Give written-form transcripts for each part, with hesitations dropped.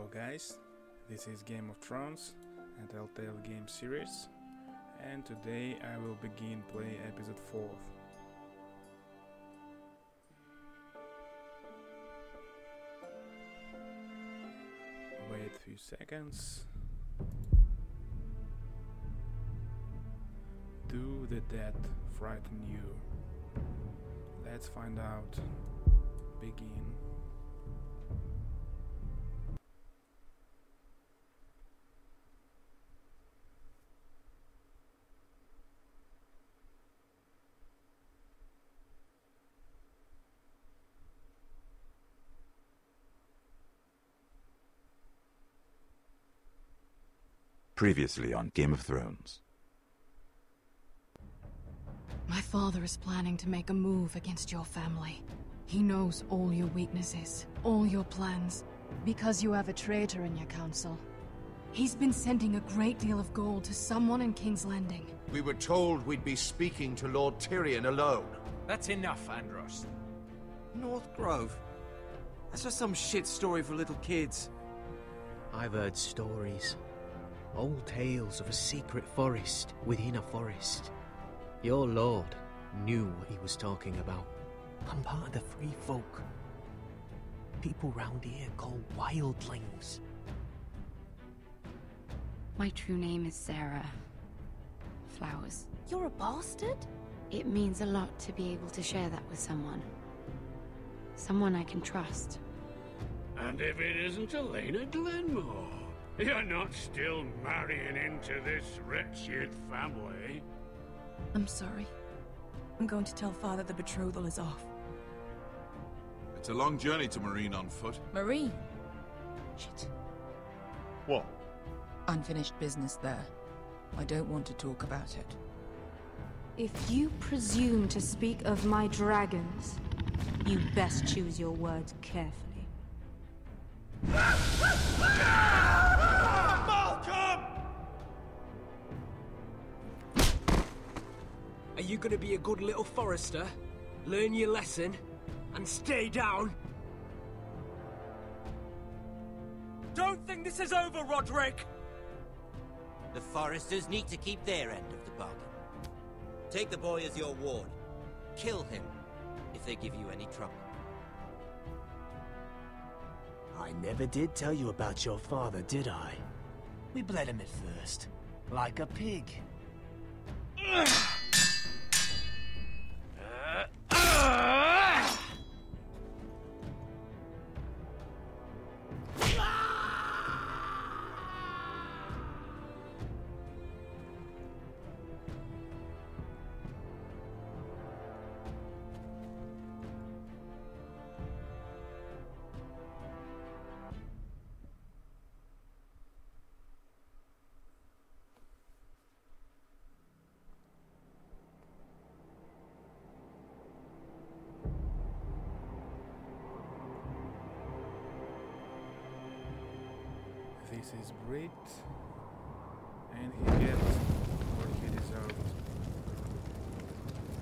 Hello guys, this is Game of Thrones, a Telltale game series, and today I will begin play episode 4. Wait a few seconds. Do the dead frighten you? Let's find out. Begin. Previously on Game of Thrones. My father is planning to make a move against your family. He knows all your weaknesses, all your plans, because you have a traitor in your council. He's been sending a great deal of gold to someone in King's Landing. We were told we'd be speaking to Lord Tyrion alone. That's enough, Andros. North Grove? That's just some shit story for little kids. I've heard stories. Old tales of a secret forest within a forest. Your lord knew what he was talking about. I'm part of the free folk. People round here call wildlings. My true name is Sarah Flowers. You're a bastard? It means a lot to be able to share that with someone. Someone I can trust. And if it isn't Elena Glenmore, you're not still marrying into this wretched family. I'm sorry. I'm going to tell Father the betrothal is off. It's a long journey to Marine on foot. Marine? Shit. What? Unfinished business there. I don't want to talk about it. If you presume to speak of my dragons, you best choose your words carefully. Are you gonna be a good little forester? Learn your lesson? And stay down? Don't think this is over, Roderick! The foresters need to keep their end of the bargain. Take the boy as your ward. Kill him if they give you any trouble. I never did tell you about your father, did I? We bled him at first, like a pig. This is Brit, and he gets what he deserved,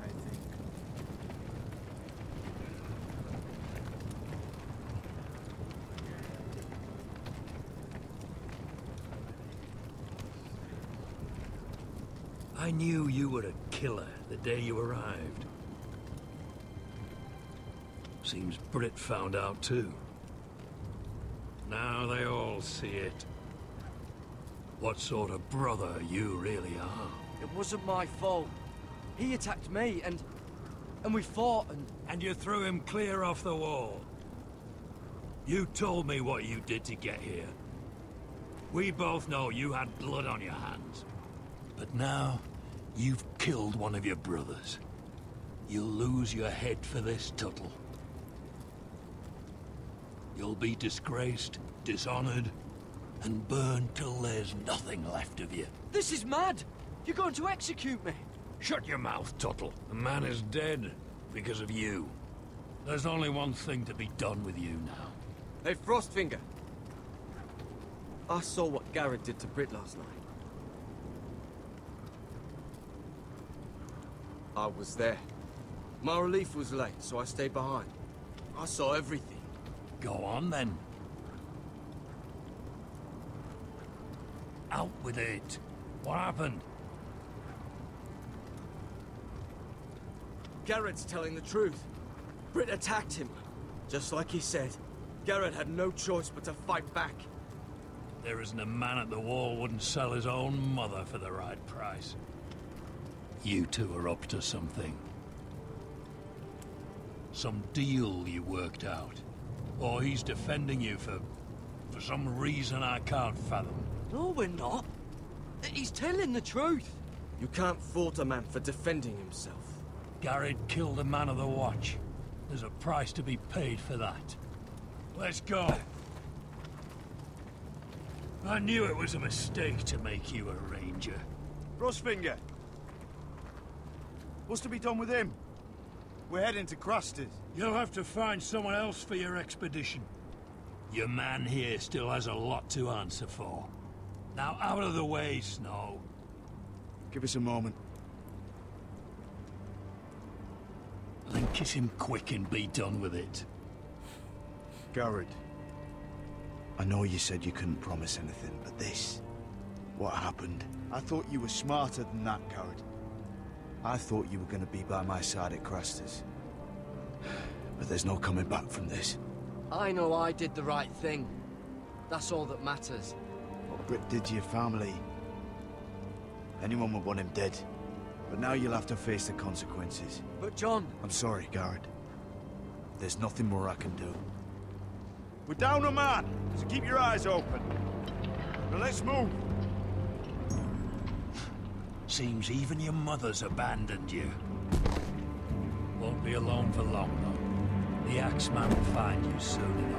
I think. I knew you were a killer the day you arrived. Seems Brit found out too. Now they all see it. What sort of brother you really are. It wasn't my fault. He attacked me, and we fought, And you threw him clear off the wall. You told me what you did to get here. We both know you had blood on your hands. But now, you've killed one of your brothers. You'll lose your head for this, Tuttle. You'll be disgraced, dishonored, and burned till there's nothing left of you. This is mad! You're going to execute me! Shut your mouth, Tuttle. The man is dead because of you. There's only one thing to be done with you now. Hey, Frostfinger. I saw what Garrett did to Brit last night. I was there. My relief was late, so I stayed behind. I saw everything. Go on, then. Out with it. What happened? Garrett's telling the truth. Britt attacked him. Just like he said. Garrett had no choice but to fight back. There isn't a man at the wall wouldn't sell his own mother for the right price. You two are up to something. Some deal you worked out. Or he's defending you for some reason I can't fathom. No, we're not. He's telling the truth. You can't fault a man for defending himself. Garrett killed a man of the watch. There's a price to be paid for that. Let's go. I knew it was a mistake to make you a ranger. Rosfinger. What's to be done with him? We're heading to Cruster's. You'll have to find someone else for your expedition. Your man here still has a lot to answer for. Now out of the way, Snow. Give us a moment. Then kiss him quick and be done with it. Garrett. I know you said you couldn't promise anything, but this... what happened? I thought you were smarter than that, Garrett. I thought you were going to be by my side at Craster's. But there's no coming back from this. I know I did the right thing. That's all that matters. What Britt did to your family... anyone would want him dead. But now you'll have to face the consequences. But John... I'm sorry, Garrett. There's nothing more I can do. We're down a man, so keep your eyes open. Now let's move. Seems even your mother's abandoned you. Won't be alone for long, though. The Axeman will find you soon enough.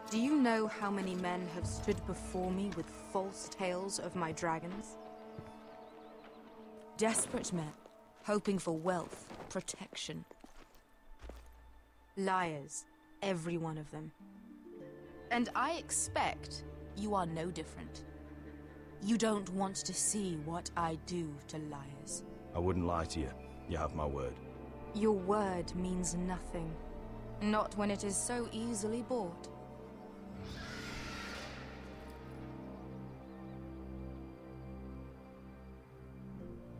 Do you know how many men have stood before me with false tales of my dragons? Desperate men, hoping for wealth, protection. Liars, every one of them. And I expect you are no different. You don't want to see what I do to liars. I wouldn't lie to you. You have my word. Your word means nothing. Not when it is so easily bought.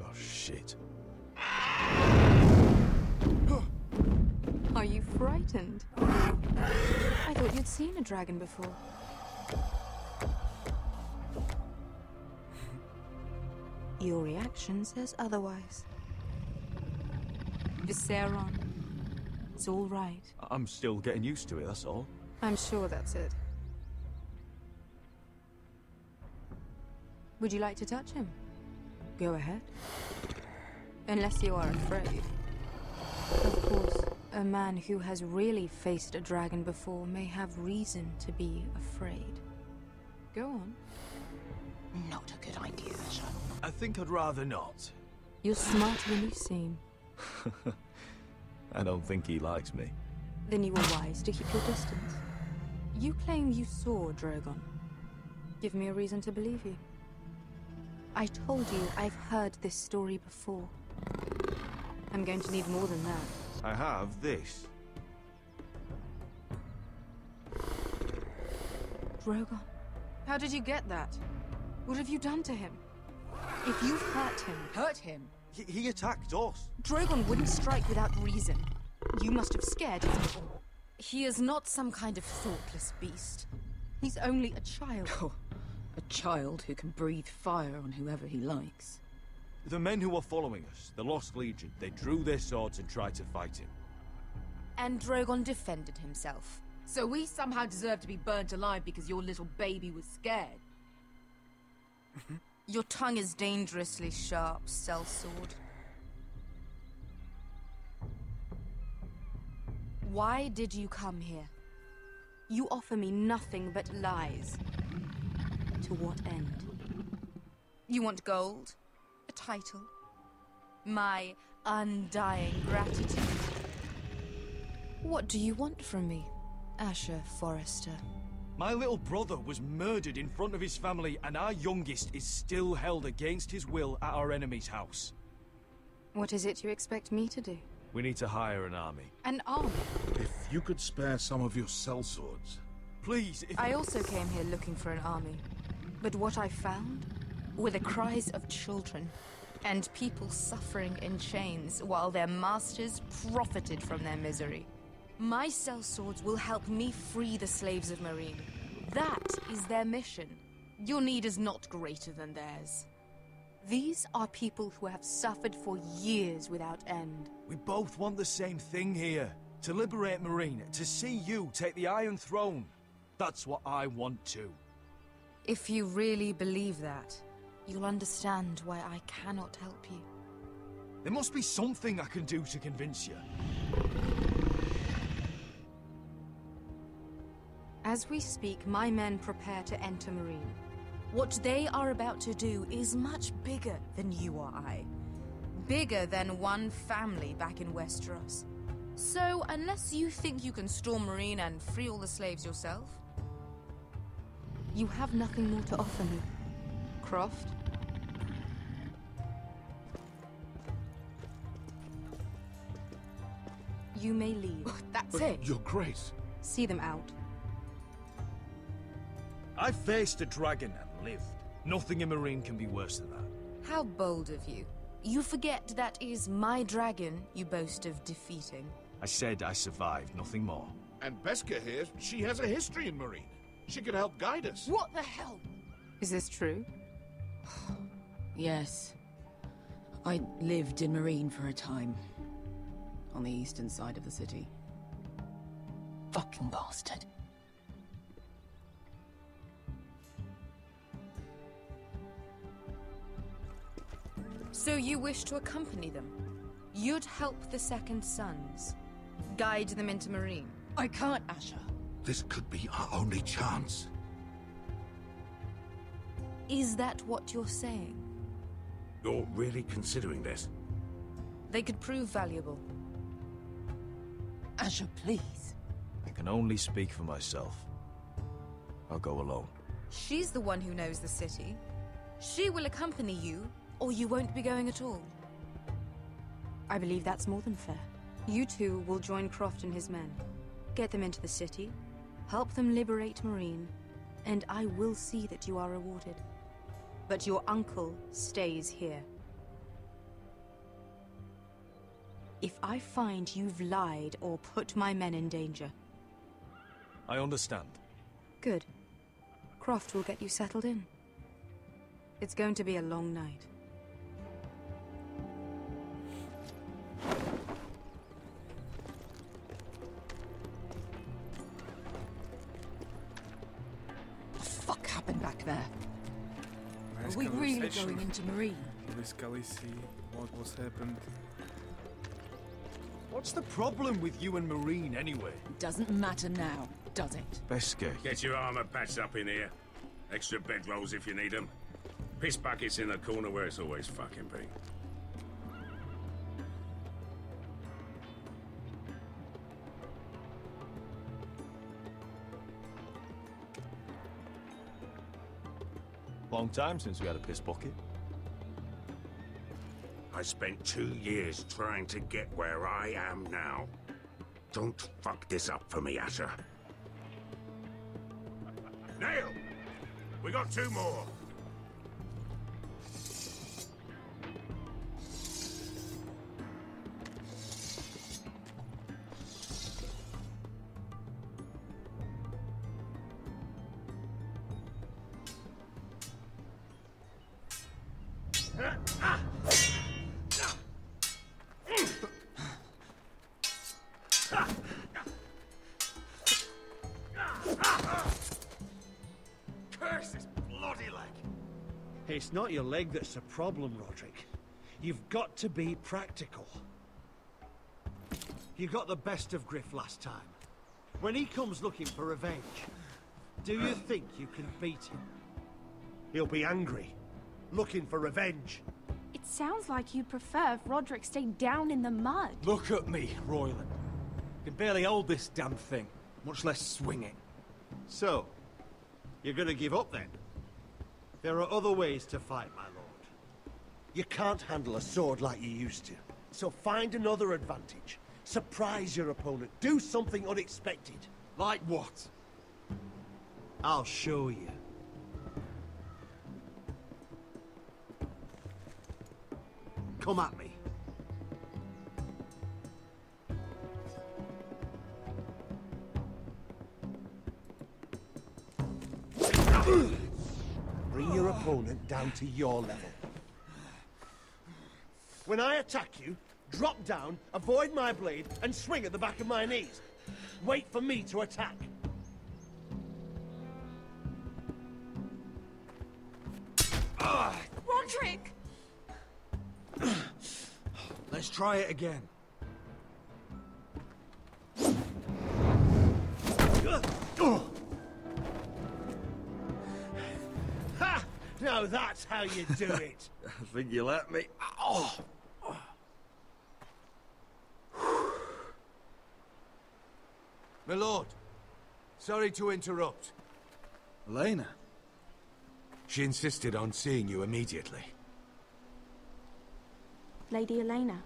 Oh, shit. Are you frightened? I thought you'd seen a dragon before. Your reaction says otherwise. Visceron. It's all right. I'm still getting used to it, that's all. I'm sure that's it. Would you like to touch him? Go ahead. Unless you are afraid. Of course, a man who has really faced a dragon before may have reason to be afraid. Go on. Not a good idea, son. I think I'd rather not. You're smarter than you seem. I don't think he likes me. Then you were wise to keep your distance. You claim you saw Drogon. Give me a reason to believe you. I told you I've heard this story before. I'm going to need more than that. I have this. Drogon? How did you get that? What have you done to him? If you've hurt him... Hurt him? He attacked us. Drogon wouldn't strike without reason. You must have scared him. He is not some kind of thoughtless beast. He's only a child. Oh, a child who can breathe fire on whoever he likes. The men who were following us, the Lost Legion, they drew their swords and tried to fight him. And Drogon defended himself. So we somehow deserve to be burnt alive because your little baby was scared? Your tongue is dangerously sharp, sellsword. Why did you come here? You offer me nothing but lies. To what end? You want gold? A title? My undying gratitude? What do you want from me, Asher Forrester? My little brother was murdered in front of his family, and our youngest is still held against his will at our enemy's house. What is it you expect me to do? We need to hire an army. An army? If you could spare some of your sellswords. Please, if... I also came here looking for an army. But what I found were the cries of children and people suffering in chains while their masters profited from their misery. My sellswords will help me free the slaves of Meereen. That is their mission. Your need is not greater than theirs. These are people who have suffered for years without end. We both want the same thing here. To liberate Meereen, to see you take the Iron Throne. That's what I want too. If you really believe that, you'll understand why I cannot help you. There must be something I can do to convince you. As we speak, my men prepare to enter Meereen. What they are about to do is much bigger than you or I. Bigger than one family back in Westeros. So, unless you think you can storm Meereen and free all the slaves yourself, you have nothing more to offer me, Croft. You may leave. That's But it. Your Grace. See them out. I faced a dragon and lived. Nothing in Meereen can be worse than that. How bold of you. You forget that is my dragon you boast of defeating. I said I survived, nothing more. And Beskha here, she has a history in Meereen. She could help guide us. What the hell? Is this true? Yes. I lived in Meereen for a time. On the eastern side of the city. Fucking bastard. So you wish to accompany them? You'd help the Second Sons? Guide them into Meereen? I can't, Asher. This could be our only chance. Is that what you're saying? You're really considering this? They could prove valuable. Asher, please. I can only speak for myself. I'll go alone. She's the one who knows the city. She will accompany you, or you won't be going at all. I believe that's more than fair. You two will join Croft and his men. Get them into the city, help them liberate Meereen, and I will see that you are rewarded. But your uncle stays here. If I find you've lied or put my men in danger... I understand. Good. Croft will get you settled in. It's going to be a long night. What the fuck happened back there? Nice Are we really conversation. going into Meereen? With Khaleesi, what was happened? What's the problem with you and Meereen, anyway? Doesn't matter now, does it? Beskha. Get your armor patched up in here. Extra bedrolls if you need them. Piss bucket's in the corner where it's always fucking been. Long time since we had a piss bucket. I spent 2 years trying to get where I am now. Don't fuck this up for me, Asher. Nail! We got 2 more. Curse this bloody leg! It's not your leg that's the problem, Roderick. You've got to be practical. You got the best of Griff last time. When he comes looking for revenge, do you think you can beat him? He'll be angry, looking for revenge. It sounds like you'd prefer if Roderick stayed down in the mud. Look at me, Royland. Can barely hold this damn thing, much less swing it. So, you're gonna give up then? There are other ways to fight, my lord. You can't handle a sword like you used to. So find another advantage. Surprise your opponent. Do something unexpected. Like what? I'll show you. Come at me. Bring your opponent down to your level. When I attack you, drop down, avoid my blade, and swing at the back of my knees. Wait for me to attack. Roderick! Let's try it again. Ha! Now that's how you do it. I think you let me. Oh! My lord, sorry to interrupt. Elena? She insisted on seeing you immediately. Lady Elena,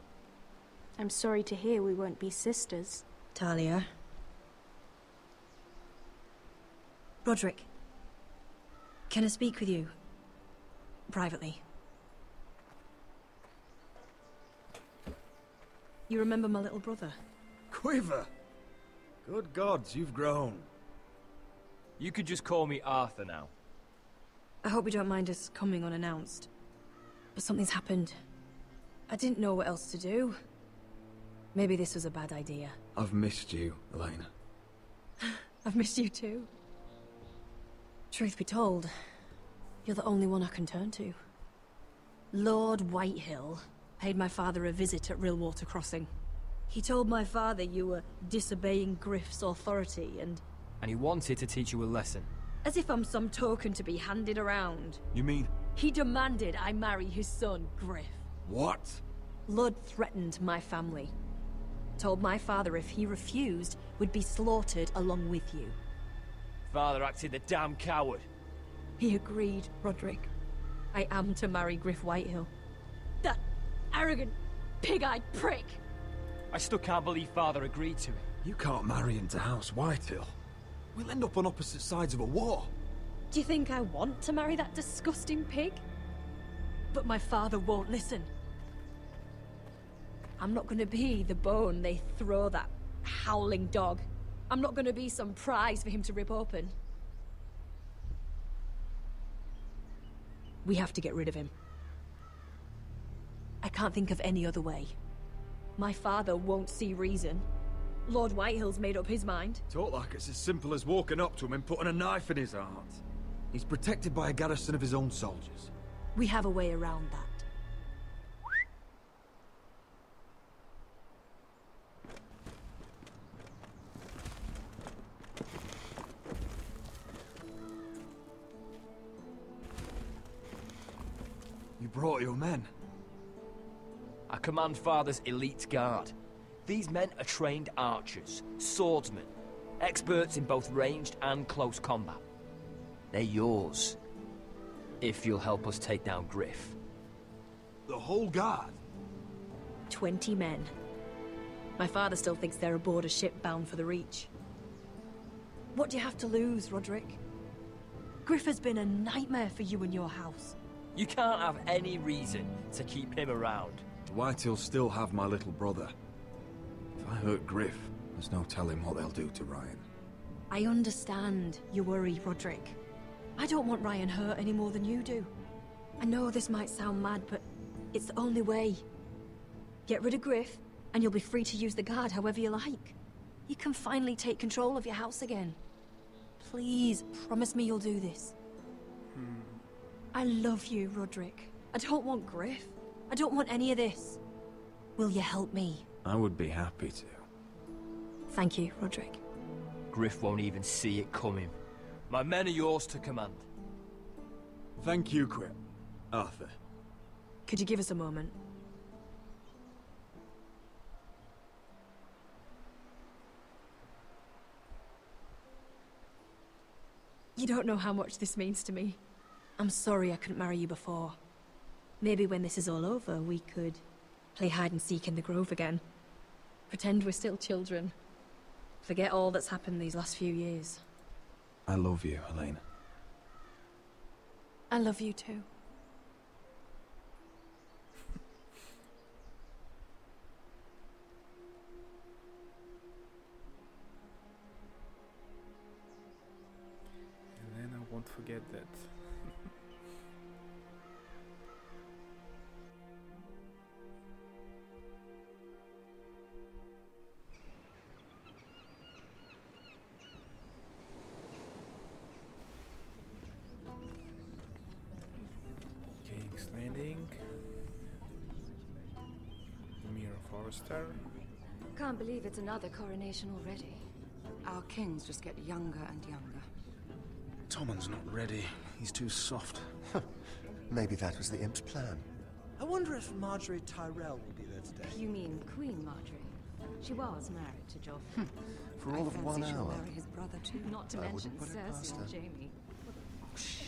I'm sorry to hear we won't be sisters. Talia. Roderick. Can I speak with you? Privately. You remember my little brother? Quiver! Good gods, you've grown. You could just call me Arthur now. I hope you don't mind us coming unannounced. But something's happened. I didn't know what else to do. Maybe this was a bad idea. I've missed you, Elena. I've missed you too. Truth be told, you're the only one I can turn to. Lord Whitehill paid my father a visit at Rillwater Crossing. He told my father you were disobeying Griff's authority and he wanted to teach you a lesson. as if I'm some token to be handed around. You mean? He demanded I marry his son, Griff. What? Lud threatened my family. Told my father if he refused, we'd be slaughtered along with you. Father acted the damn coward. He agreed, Roderick. I am to marry Griff Whitehill. That arrogant, pig-eyed prick! I still can't believe Father agreed to it. You can't marry into House Whitehill. We'll end up on opposite sides of a war. Do you think I want to marry that disgusting pig? But my father won't listen. I'm not gonna be the bone they throw that howling dog. I'm not gonna be some prize for him to rip open. We have to get rid of him. I can't think of any other way. My father won't see reason. Lord Whitehill's made up his mind. Talk like it's as simple as walking up to him and putting a knife in his heart. He's protected by a garrison of his own soldiers. We have a way around that. You brought your men. I command Father's elite guard. These men are trained archers, swordsmen, experts in both ranged and close combat. They're yours, if you'll help us take down Griff. The whole guard? 20 men. My father still thinks they're aboard a ship bound for the Reach. What do you have to lose, Roderick? Griff has been a nightmare for you and your house. You can't have any reason to keep him around. White'll still have my little brother. If I hurt Griff, there's no telling what they'll do to Ryan. I understand your worry, Roderick. I don't want Ryan hurt any more than you do. I know this might sound mad, but it's the only way. Get rid of Griff, and you'll be free to use the guard however you like. You can finally take control of your house again. Please, promise me you'll do this. I love you, Roderick. I don't want Griff. I don't want any of this. Will you help me? I would be happy to. Thank you, Roderick. Griff won't even see it coming. My men are yours to command. Thank you, Quip. Arthur. Could you give us a moment? You don't know how much this means to me. I'm sorry I couldn't marry you before. Maybe when this is all over, we could play hide and seek in the grove again. Pretend we're still children. Forget all that's happened these last few years. I love you, Helena. I love you too. Helena won't forget that. King's Landing. Mirror Forester. Can't believe it's another coronation already. Our kings just get younger and younger. Tommen's not ready. He's too soft. Maybe that was the imp's plan. I wonder if Marjorie Tyrell will be there today. You mean Queen Marjorie? She was married to Joffrey. For all of 1 She'll hour. marry his brother too. Not to I mention wouldn't put it past Cersei her. and Jaime. Shh.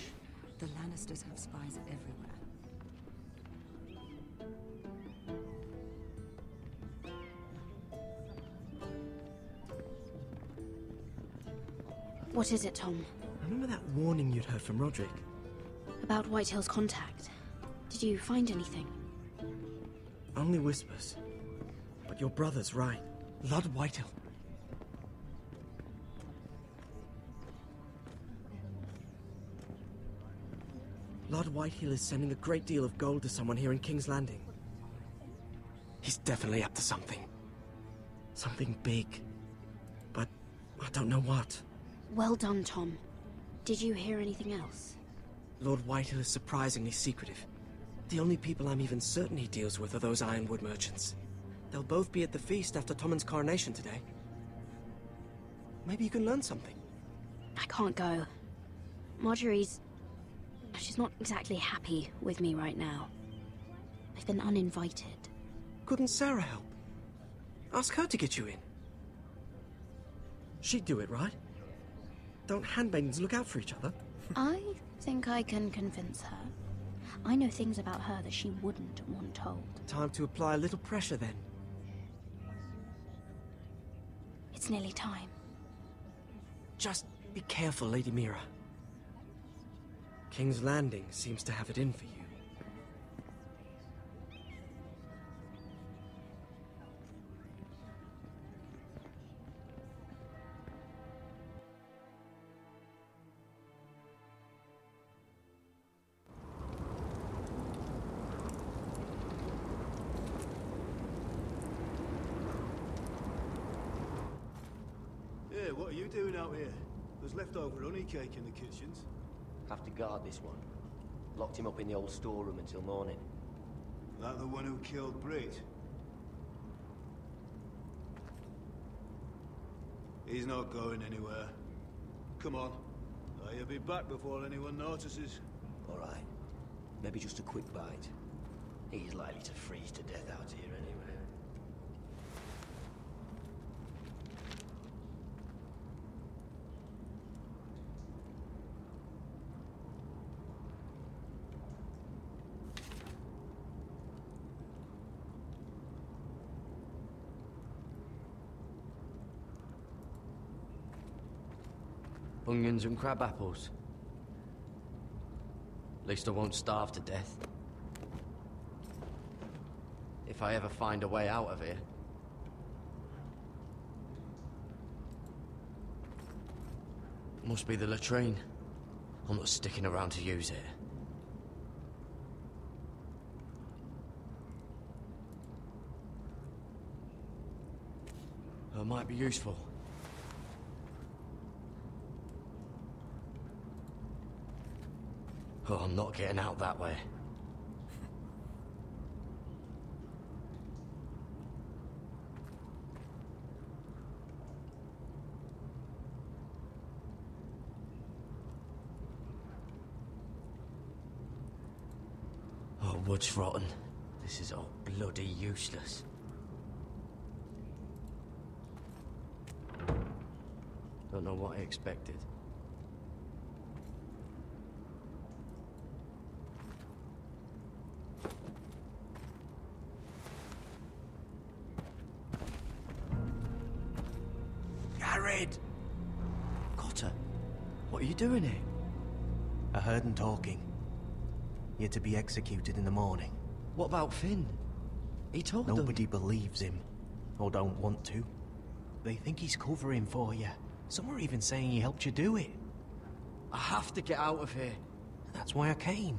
The Lannisters have spies everywhere. What is it, Tom? Remember that warning you'd heard from Roderick? About Whitehill's contact. Did you find anything? Only whispers. But your brother's right. Lord Whitehill. Lord Whitehill is sending a great deal of gold to someone here in King's Landing. He's definitely up to something. Something big. But I don't know what. Well done, Tom. Did you hear anything else? Lord Whitehill is surprisingly secretive. The only people I'm even certain he deals with are those ironwood merchants. They'll both be at the feast after Tommen's coronation today. Maybe you can learn something. I can't go. Marjorie's... she's not exactly happy with me right now. I've been uninvited. Couldn't Sarah help? Ask her to get you in. She'd do it, right? Don't handmaidens look out for each other? I think I can convince her. I know things about her that she wouldn't want told. Time to apply a little pressure then. It's nearly time. Just be careful, Lady Mira. King's Landing seems to have it in for you. Yeah, what are you doing out here? There's leftover honey cake in the kitchens. Have to guard this one. Locked him up in the old storeroom until morning. That the one who killed Brit? He's not going anywhere. Come on. He'll be back before anyone notices. All right. Maybe Maybe just a quick bite. He's likely to freeze to death out here anyway. Onions and crab apples. At least I won't starve to death. If I ever find a way out of here. Must be the latrine. I'm not sticking around to use it. It might be useful. Oh, I'm not getting out that way. Oh, wood's rotten. This is all bloody useless. Don't know what I expected. Cotter, what are you doing here? I heard him talking. You're to be executed in the morning. What about Finn? He told them. Nobody believes him, or don't want to. They think he's covering for you. Some are even saying he helped you do it. I have to get out of here. That's why I came.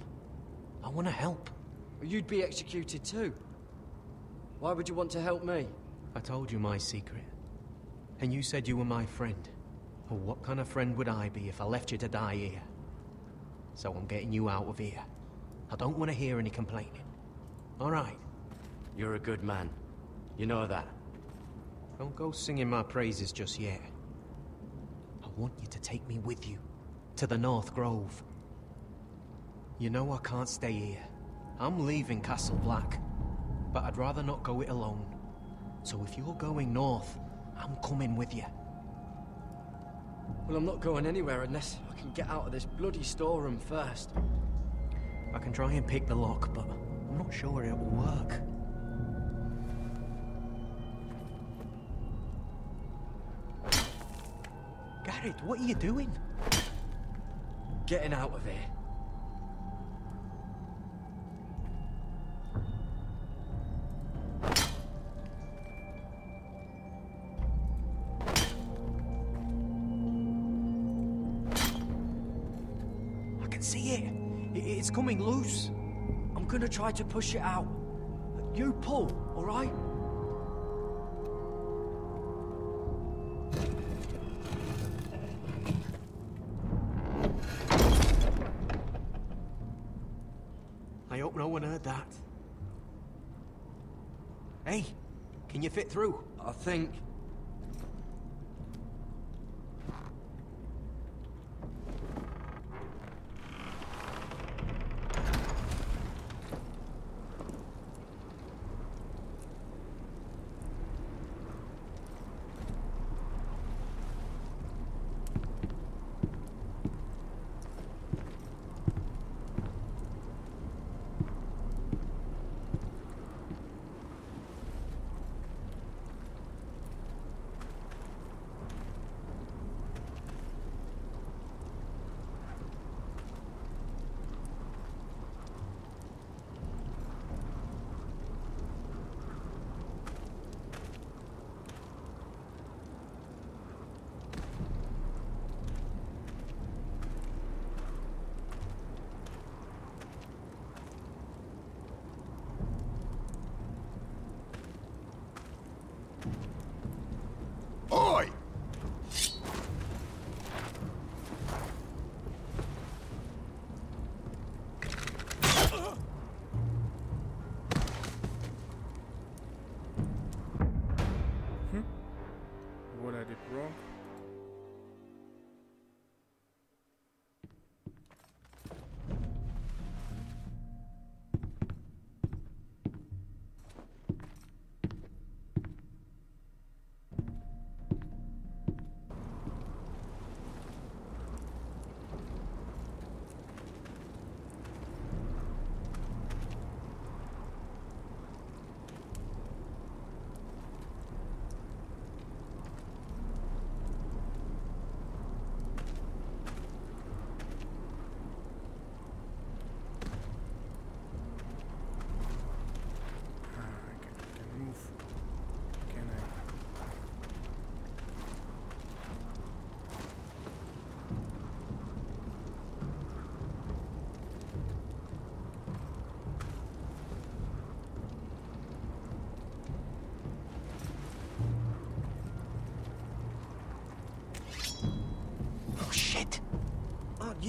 I want to help. You'd be executed too. Why would you want to help me? I told you my secret. And you said you were my friend. Well, what kind of friend would I be if I left you to die here? So I'm getting you out of here. I don't want to hear any complaining. All right? You're a good man. You know that. Don't go singing my praises just yet. I want you to take me with you. To the North Grove. You know I can't stay here. I'm leaving Castle Black. But I'd rather not go it alone. So if you're going north, I'm coming with you. Well, I'm not going anywhere unless I can get out of this bloody storeroom first. I can try and pick the lock, but I'm not sure it will work. Garrett, what are you doing? Getting out of here. See it? It's coming loose. I'm gonna try to push it out. You pull, all right? I hope no one heard that. Hey, can you fit through? I think.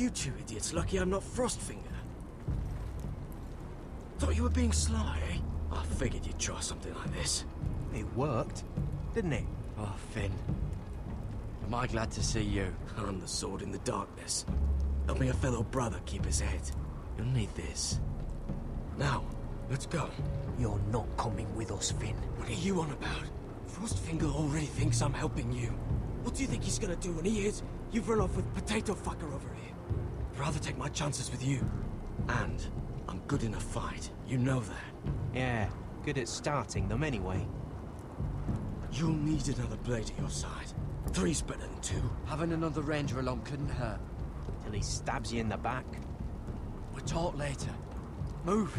You two idiots lucky I'm not Frostfinger. Thought you were being sly, eh? I figured you'd try something like this. It worked, didn't it? Oh, Finn. Am I glad to see you? I'm the sword in the darkness. Helping a fellow brother keep his head. You'll need this. Now, let's go. You're not coming with us, Finn. What are you on about? Frostfinger already thinks I'm helping you. What do you think he's gonna do when he hears you've run off with Potato Fucker over here? I'd rather take my chances with you. And I'm good in a fight. You know that. Yeah, good at starting them anyway. You'll need another blade at your side. 3's better than 2. Having another ranger along couldn't hurt. Till he stabs you in the back. We'll talk later. Move.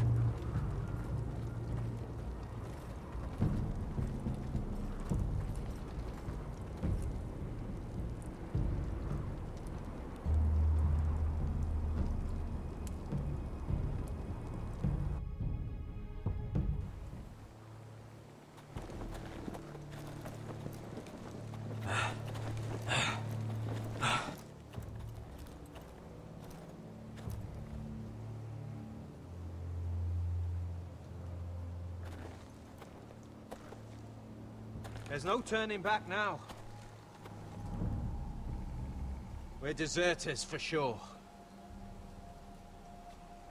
There's no turning back now. We're deserters for sure.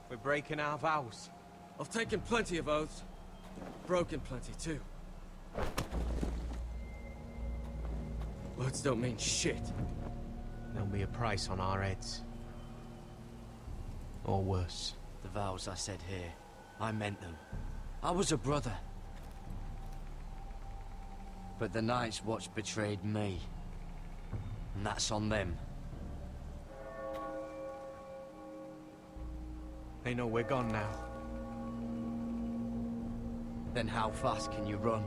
We're breaking our vows. I've taken plenty of oaths. Broken plenty too. Words don't mean shit. There'll be a price on our heads. Or worse. The vows I said here, I meant them. I was a brother. But the Night's Watch betrayed me. And that's on them. They know we're gone now. Then how fast can you run?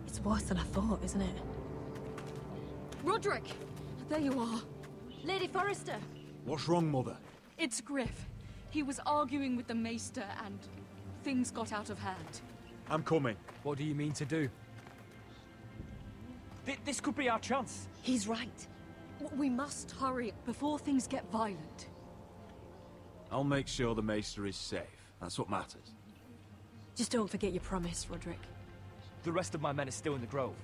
It's worse than I thought, isn't it? Roderick! There you are. Lady Forrester! What's wrong, Mother? It's Griff. He was arguing with the Maester and things got out of hand. I'm coming. What do you mean to do? This could be our chance. He's right. We must hurry before things get violent. I'll make sure the Maester is safe. That's what matters. Just don't forget your promise, Roderick. The rest of my men are still in the grove.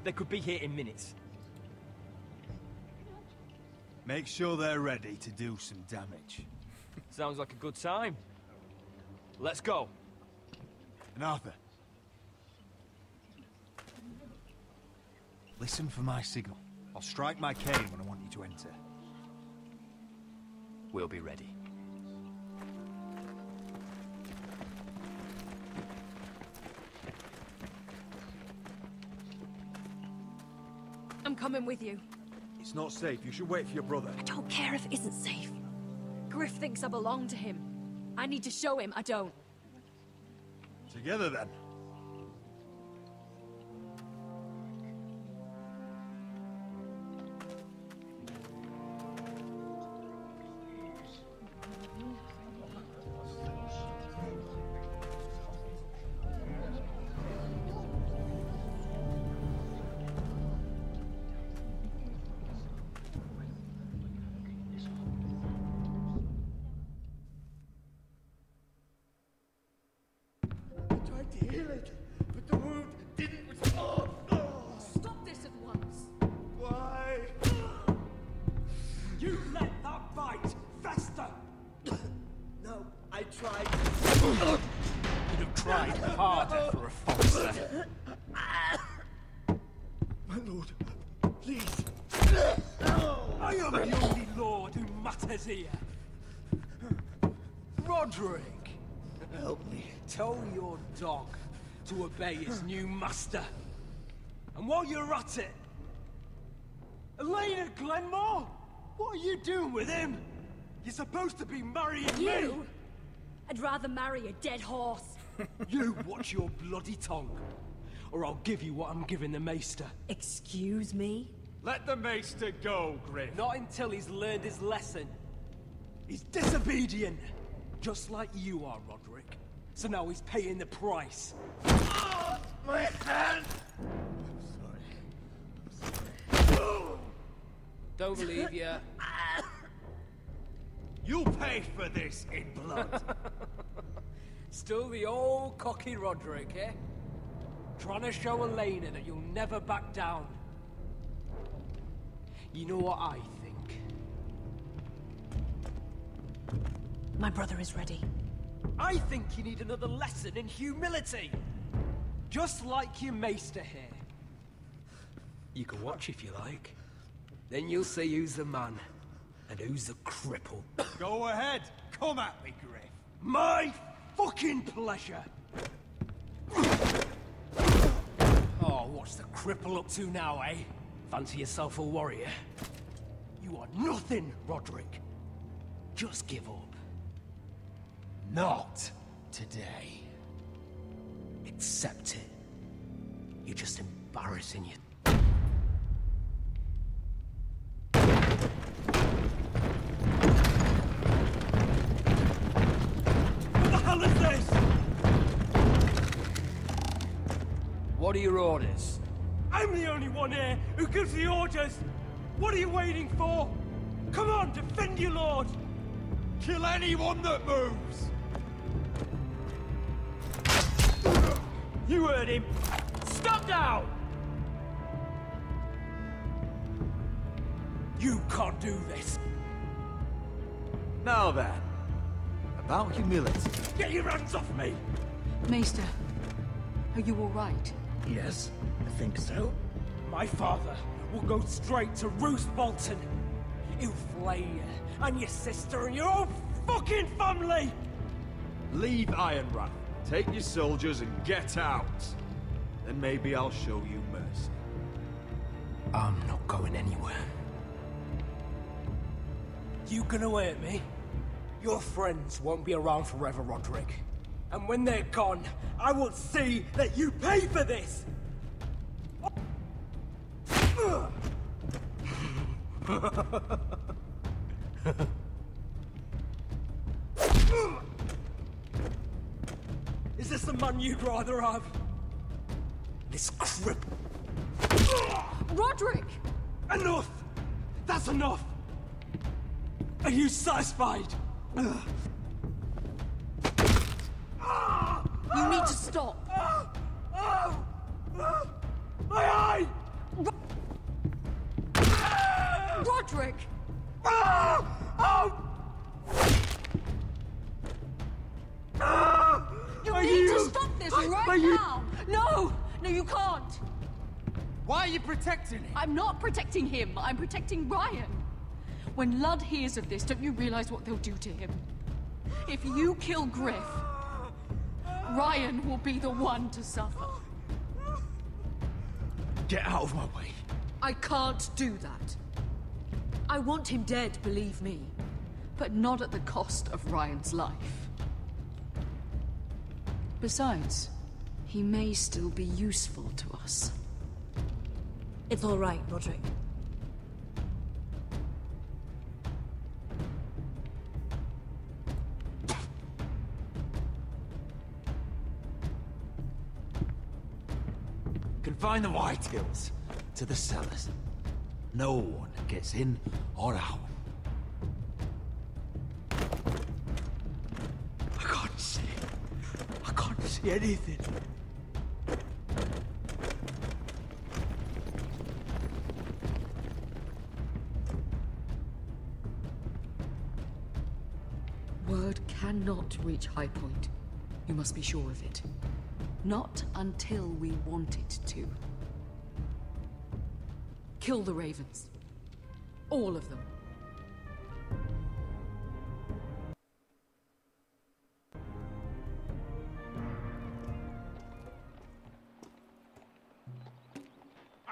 They could be here in minutes. Make sure they're ready to do some damage. Sounds like a good time. Let's go. And Arthur. Listen for my signal. I'll strike my cane when I want you to enter. We'll be ready. I'm coming with you. It's not safe. You should wait for your brother. I don't care if it isn't safe. Griff thinks I belong to him. I need to show him I don't. Together, then. Roderick! Help me. Tell your dog to obey his new master. And while you're at it... Elena Glenmore? What are you doing with him? You're supposed to be marrying me! You? I'd rather marry a dead horse. You watch your bloody tongue, or I'll give you what I'm giving the Maester. Excuse me? Let the Maester go, Griff. Not until he's learned his lesson. He's disobedient, just like you are, Roderick. So now he's paying the price. Oh, my hand! I'm sorry. Don't believe you. You'll pay for this in blood. Still the old cocky Roderick, eh? Trying to show Elena that you'll never back down. You know what I think? My brother is ready. I think you need another lesson in humility. Just like your maester here. You can watch if you like. Then you'll see who's the man and who's the cripple. Go ahead. Come at me, Griff. My fucking pleasure. Oh, what's the cripple up to now, eh? Fancy yourself a warrior? You are nothing, Roderick. Just give up. Not today. Accept it. You're just embarrassing you. What the hell is this? What are your orders? I'm the only one here who gives the orders! What are you waiting for? Come on, defend your lord! Kill anyone that moves! You heard him! Stop now! You can't do this! Now then, about humility. Get your hands off me! Maester, are you all right? Yes, I think so. My father will go straight to Roose Bolton. He'll flay you, and your sister, and your whole fucking family! Leave Ironrath. Take your soldiers and get out. Then maybe I'll show you mercy. I'm not going anywhere. You gonna hurt me? Your friends won't be around forever, Roderick. And when they're gone, I will see that you pay for this! Is this the man you'd rather have? This cripple. Roderick! Enough! That's enough! Are you satisfied? You need to stop. My eye! Roderick! You need to stop this right now! No! No, you can't! Why are you protecting him? I'm not protecting him. I'm protecting Ryan. When Ludd hears of this, don't you realize what they'll do to him? If you kill Griff, Ryan will be the one to suffer. Get out of my way. I can't do that. I want him dead, believe me. But not at the cost of Ryan's life. Besides, he may still be useful to us. It's all right, Roderick. Confine the Whitehills to the cellars. No one gets in or out. I can't see. I can't see anything. Word cannot reach High Point. You must be sure of it. Not until we want it to. Kill the ravens. All of them.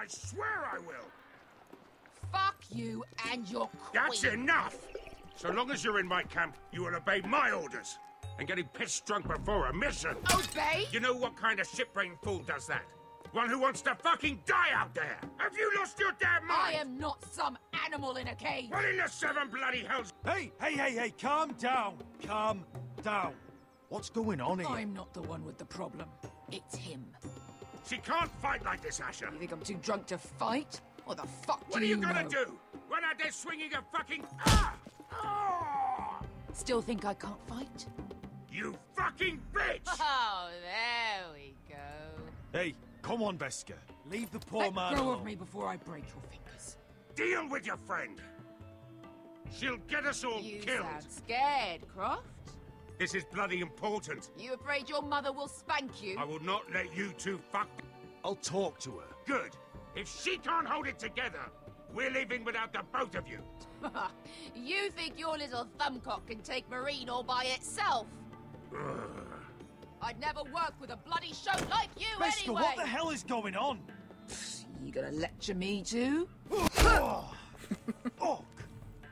I swear I will! Fuck you and your queen. That's enough! So long as you're in my camp, you will obey my orders. And getting pissed drunk before a mission. Obey? You know what kind of shit-brained fool does that? One who wants to fucking die out there! Have you lost your damn mind? I am not some animal in a cage. What in the seven bloody hells? Hey, calm down. Calm down. What's going on here? I'm not the one with the problem. It's him. She can't fight like this, Asher. You think I'm too drunk to fight? What the fuck What do are you know? gonna do? Run out there swinging a fucking... Ah! Ah! Still think I can't fight? You fucking bitch! Oh, there we go. Hey, come on, Veska. Leave the poor man Let go alone. of me before I break your fingers. Deal with your friend. She'll get us all You killed. sound scared, Croft. This is bloody important. You afraid your mother will spank you? I will not let you two fuck... I'll talk to her. Good. If she can't hold it together, we're leaving without the both of you. You think your little thumbcock can take Marine all by itself? I'd never work with a bloody show like you Veska, anyway! what the hell is going on? You gonna lecture me too? Oh.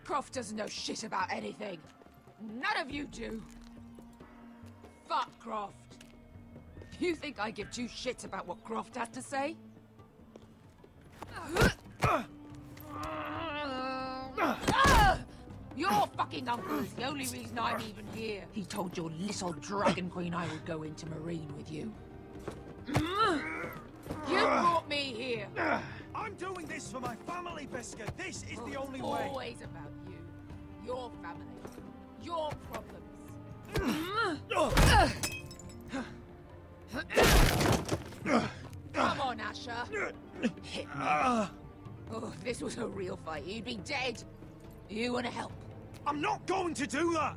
Croft doesn't know shit about anything. None of you do. Fuck Croft. You think I give two shits about what Croft has to say? Your fucking uncle is the only reason I'm even here. He told your little dragon queen I would go into Marine with you. You brought me here. I'm doing this for my family, Veska. This is the only It's way. always about you. Your family. Your problems. Come on, Asher. Hit me. Oh, if this was a real fight, you'd be dead. You want to help? I'm not going to do that!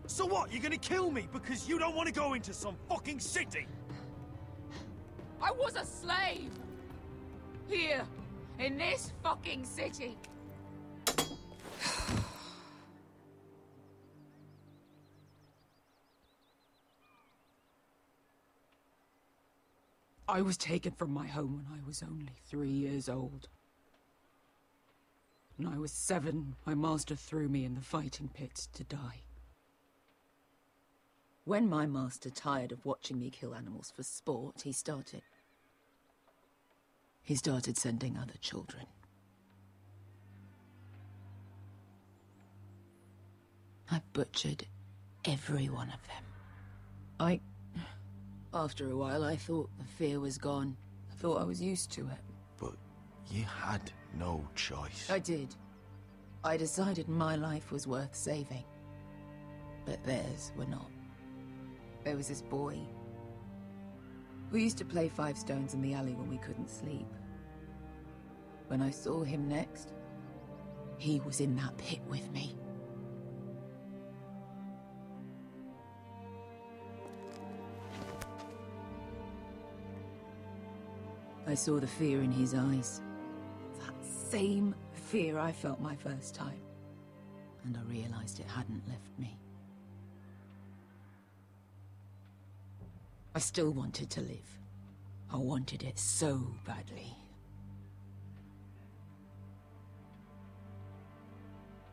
So what, you're gonna kill me because you don't want to go into some fucking city? I was a slave. Here, in this fucking city. I was taken from my home when I was only 3 years old. When I was 7, my master threw me in the fighting pits to die. When my master tired of watching me kill animals for sport, he started sending other children. I butchered every one of them. After a while, I thought the fear was gone. I thought I was used to it. But you had no choice. I did. I decided my life was worth saving. But theirs were not. There was this boy. We used to play 5 stones in the alley when we couldn't sleep. When I saw him next, he was in that pit with me. I saw the fear in his eyes. That same fear I felt my first time. And I realized it hadn't left me. I still wanted to live. I wanted it so badly.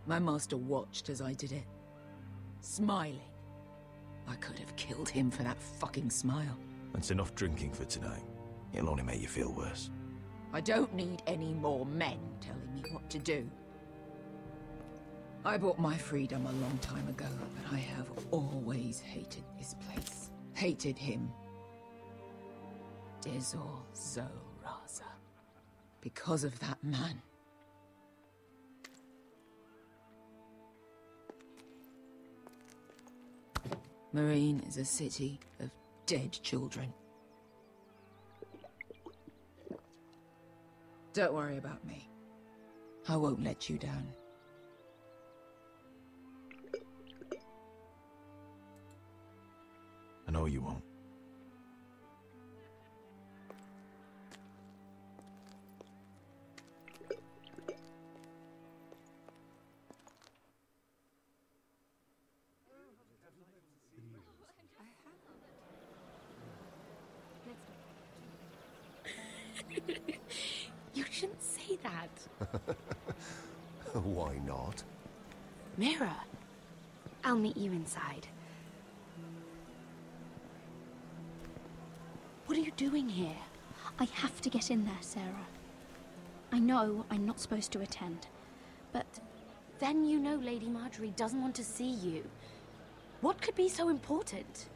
My master watched as I did it, smiling. I could have killed him for that fucking smile. That's enough drinking for tonight. It'll only make you feel worse. I don't need any more men telling me what to do. I bought my freedom a long time ago, but I have always hated this place. Hated him. Dezor Zo Raza. Because of that man. Marine is a city of dead children. Don't worry about me. I won't let you down. I know you won't. Why not? Mira, I'll meet you inside. What are you doing here? I have to get in there, Sarah. I know I'm not supposed to attend, but then you know Lady Marjorie doesn't want to see you. What could be so important?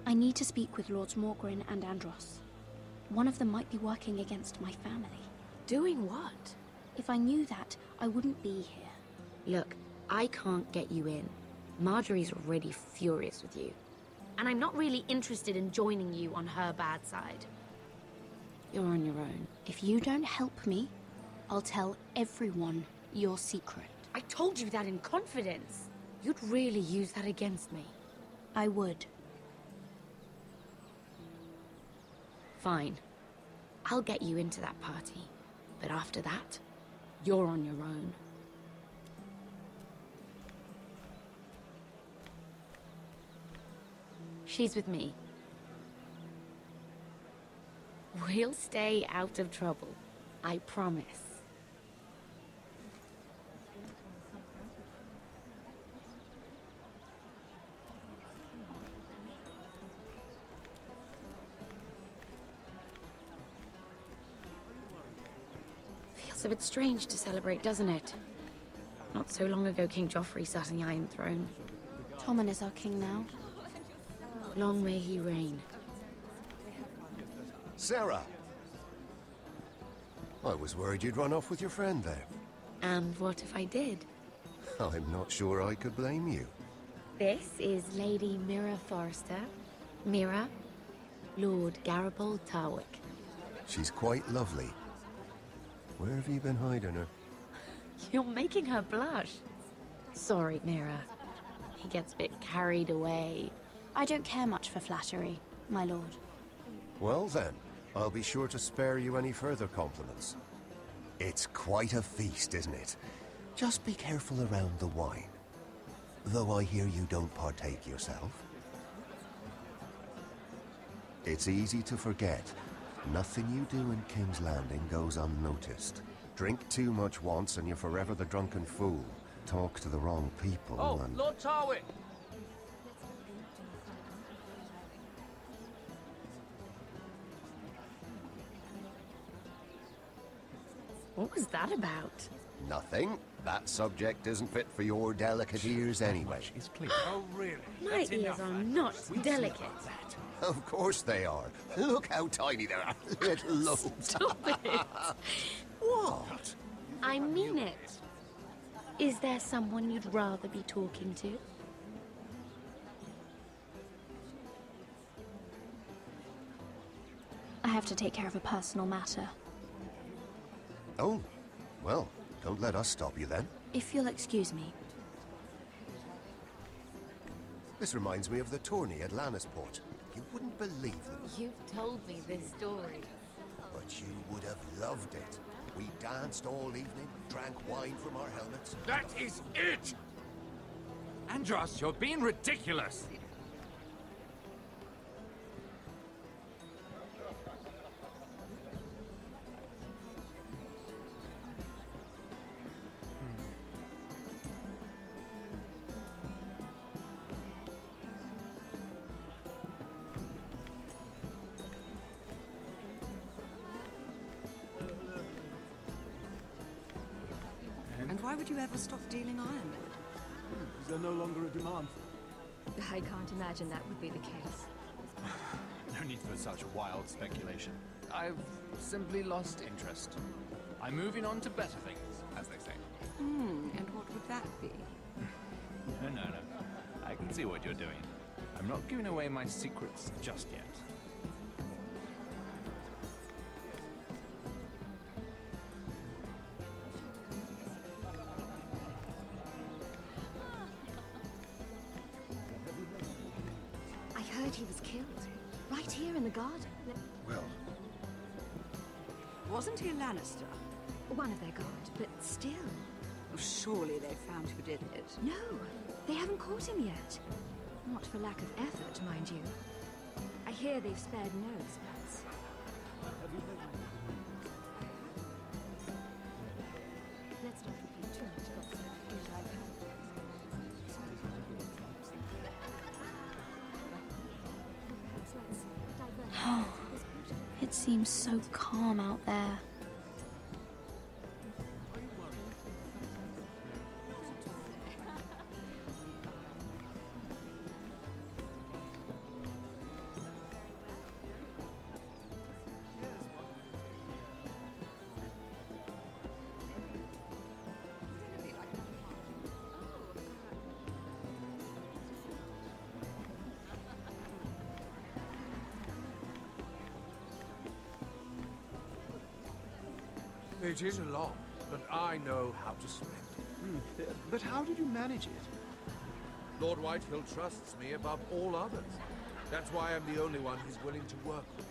I need to speak with Lords Morgren and Andros. One of them might be working against my family. Doing what? If I knew that, I wouldn't be here. Look, I can't get you in. Marjorie's already furious with you. And I'm not really interested in joining you on her bad side. You're on your own. If you don't help me, I'll tell everyone your secret. I told you that in confidence. You'd really use that against me. I would. Fine. I'll get you into that party. But after that, you're on your own. She's with me. We'll stay out of trouble. I promise. Feels a bit strange to celebrate, doesn't it? Not so long ago, King Joffrey sat on the Iron Throne. Tommen is our king now. Long may he reign. Sarah! I was worried you'd run off with your friend there. And what if I did? I'm not sure I could blame you. This is Lady Mira Forrester. Mira, Lord Garibald Tarwick. She's quite lovely. Where have you been hiding her? You're making her blush. Sorry, Mira. He gets a bit carried away. I don't care much for flattery, my lord. Well then, I'll be sure to spare you any further compliments. It's quite a feast, isn't it? Just be careful around the wine. Though I hear you don't partake yourself. It's easy to forget. Nothing you do in King's Landing goes unnoticed. Drink too much once and you're forever the drunken fool. Talk to the wrong people and... Lord Tarwick! What was that about? Nothing. That subject isn't fit for your delicate ears anyway. Oh, really? My ears are not delicate. Of course they are. Look how tiny they are. Little lobes. Stop it. What? I mean it. Is there someone you'd rather be talking to? I have to take care of a personal matter. Oh, well, don't let us stop you then. If you'll excuse me. This reminds me of the tourney at Lannisport. You wouldn't believe them. You've told me this story. But you would have loved it. We danced all evening, drank wine from our helmets. That is it! Andros, you're being ridiculous! And why would you ever stop dealing iron? Is there no longer a demand? I can't imagine that would be the case. No need for such wild speculation. I've simply lost interest. I'm moving on to better things, as they say. And what would that be? No. I can see what you're doing. I'm not giving away my secrets just yet. I heard he was killed. Right here in the garden. Well... Wasn't he a Lannister? One of their guard, but still. Surely they found who did it. No, they haven't caught him yet. Not for lack of effort, mind you. I hear they've spared no expense. Let's not repeat too much gossip. It seems so calm out there. It is a lot, but I know how to spend it. But how did you manage it? Lord Whitehill trusts me above all others. That's why I'm the only one he's willing to work with.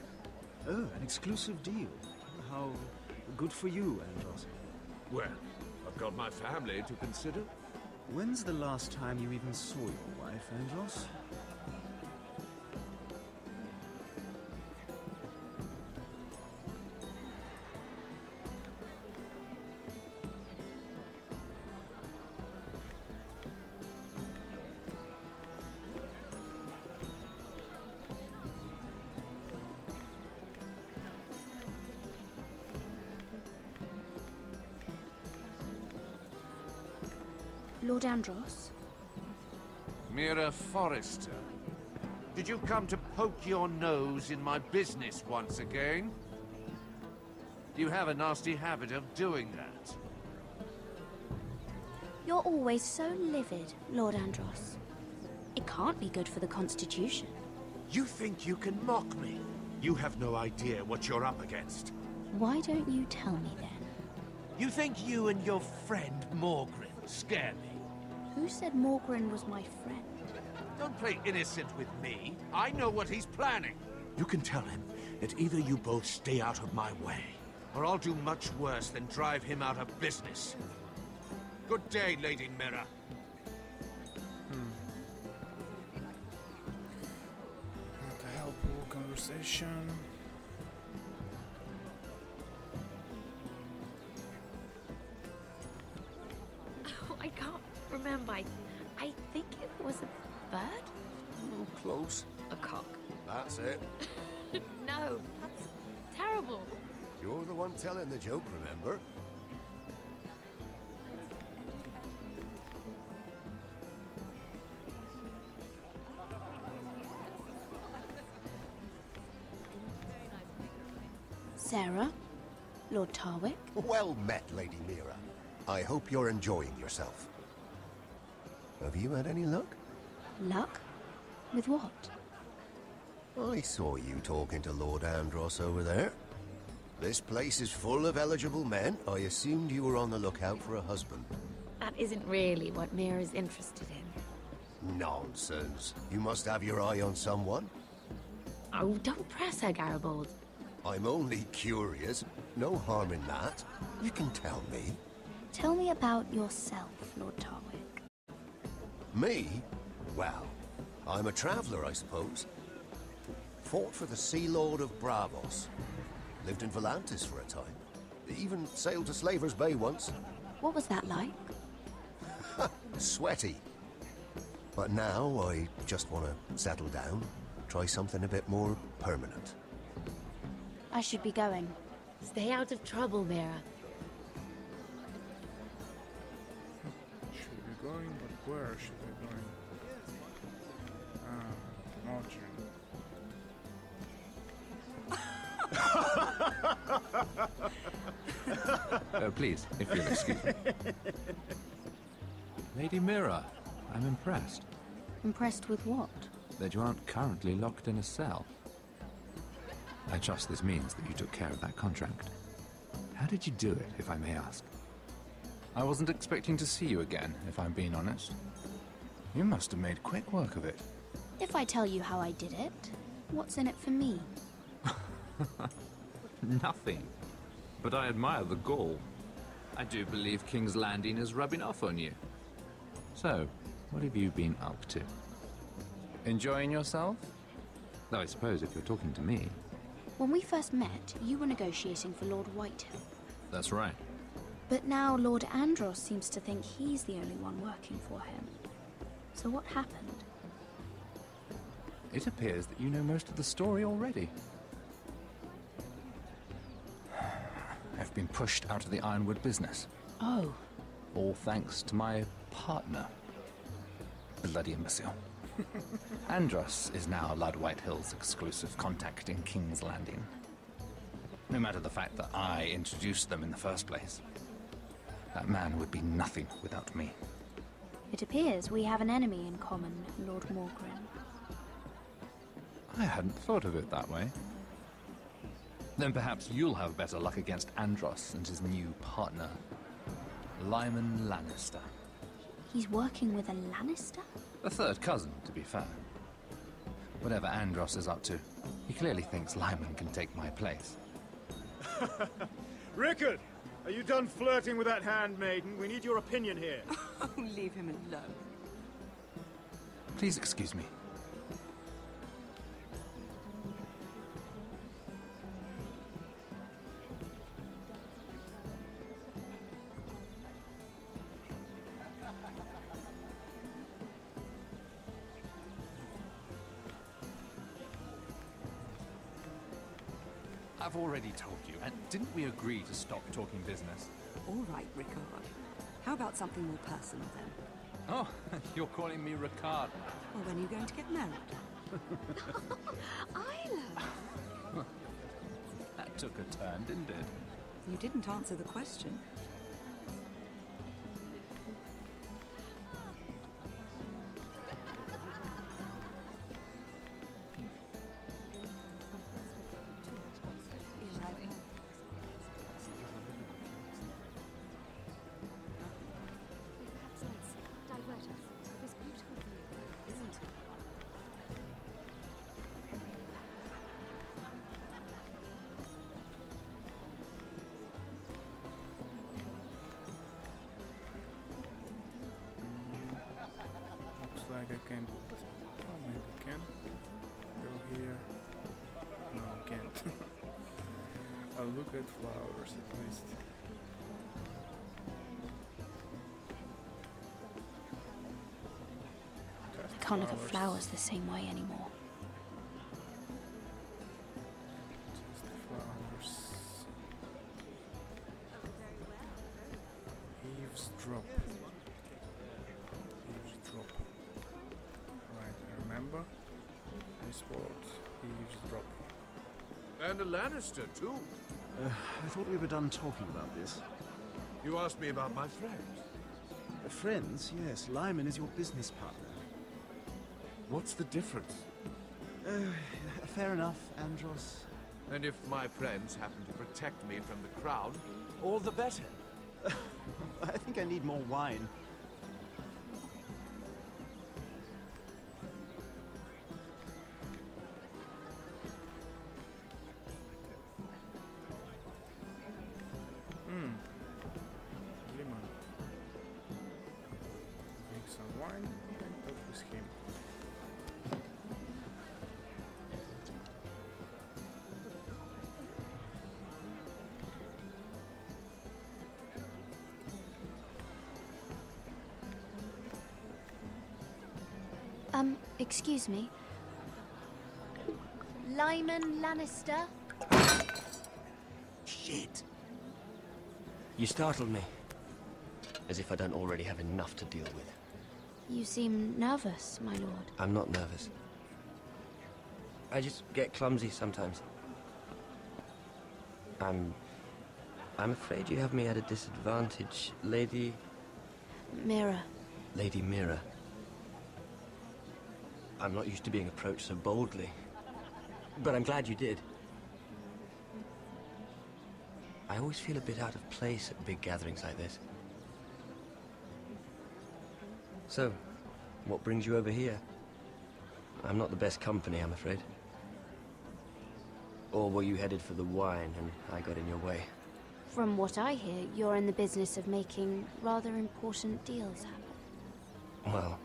Oh, an exclusive deal. How good for you, Andros. Well, I've got my family to consider. When's the last time you even saw your wife, Andros? Lord Andros? Mira Forrester, did you come to poke your nose in my business once again? You have a nasty habit of doing that. You're always so livid, Lord Andros. It can't be good for the Constitution. You think you can mock me? You have no idea what you're up against. Why don't you tell me then? You think you and your friend Morgrin scare me? Who said Morgrin was my friend? Don't play innocent with me. I know what he's planning. You can tell him that either you both stay out of my way, or I'll do much worse than drive him out of business. Good day, Lady Mira. Not a helpful conversation. Oh, I can't remember. I think it was a bird? Oh, close. A cock. That's it. No, that's terrible. You're the one telling the joke, remember? Sarah? Lord Tarwick? Well met, Lady Mira. I hope you're enjoying yourself. Have you had any luck? Luck? With what? I saw you talking to Lord Andros over there. This place is full of eligible men. I assumed you were on the lookout for a husband. That isn't really what Mira's interested in. Nonsense. You must have your eye on someone. Oh, don't press her, Garibaldi. I'm only curious. No harm in that. You can tell me. Tell me about yourself, Lord Tarwick. Me? Well, I'm a traveler, I suppose. Fought for the Sea Lord of Bravos. Lived in Volantis for a time. Even sailed to Slaver's Bay once. What was that like? Sweaty. But now I just want to settle down. Try something a bit more permanent. I should be going. Stay out of trouble, Mira. Should be going, but where should we going? Please, if you'll excuse me. Lady Mira, I'm impressed. Impressed with what? That you aren't currently locked in a cell. I trust this means that you took care of that contract. How did you do it, if I may ask? I wasn't expecting to see you again, if I'm being honest. You must have made quick work of it. If I tell you how I did it, what's in it for me? Nothing. But I admire the gall. I do believe King's Landing is rubbing off on you. So, what have you been up to? Enjoying yourself? Though I suppose if you're talking to me... When we first met, you were negotiating for Lord Whitehill. That's right. But now Lord Andros seems to think he's the only one working for him. So what happened? It appears that you know most of the story already. I've been pushed out of the Ironwood business. Oh. All thanks to my partner. Bloody imbecile. Andros is now Lord Whitehill's exclusive contact in King's Landing. No matter the fact that I introduced them in the first place. That man would be nothing without me. It appears we have an enemy in common, Lord Morgren. I hadn't thought of it that way. Then perhaps you'll have better luck against Andros and his new partner, Lyman Lannister. He's working with a Lannister? A third cousin, to be fair. Whatever Andros is up to, he clearly thinks Lyman can take my place. Rickard! Are you done flirting with that handmaiden? We need your opinion here. Oh, leave him alone. Please excuse me. I've already told you, and didn't we agree to stop talking business? All right, Rickard. How about something more personal then? Oh, you're calling me Ricard. Well, when are you going to get married? Isla! That took a turn, didn't it? You didn't answer the question. Like I can. Oh, maybe I can. Go here. No, I can't. I'll look at flowers at least. I can't look at flowers the same way anymore. Just flowers. Eavesdrop. Eavesdrop. Right, remember? This word, eavesdrop. And a Lannister, too. I thought we were done talking about this. You asked me about my friends. Friends? Yes, Lyman is your business partner. What's the difference? Fair enough, Andros. And if my friends happen to protect me from the crowd, All the better. I think I need more wine. Lemon. Drink some wine and talk with him. Excuse me. Lyman Lannister? Shit. You startled me. As if I don't already have enough to deal with. You seem nervous, my lord. I'm not nervous. I just get clumsy sometimes. I'm afraid you have me at a disadvantage, Lady... Mira. Lady Mira. I'm not used to being approached so boldly. But I'm glad you did. I always feel a bit out of place at big gatherings like this. So, what brings you over here? I'm not the best company, I'm afraid. Or were you headed for the wine and I got in your way? From what I hear, you're in the business of making rather important deals happen. Well,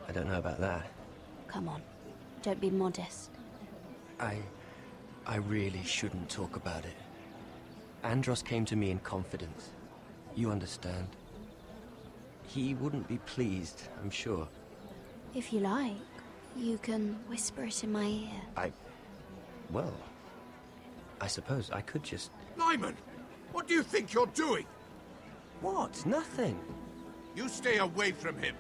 I don't know about that. Come on. Don't be modest. I really shouldn't talk about it. Andros came to me in confidence. You understand? He wouldn't be pleased, I'm sure. If you like, you can whisper it in my ear. Well, I suppose I could just... Lyman! What do you think you're doing? What? Nothing. You stay away from him.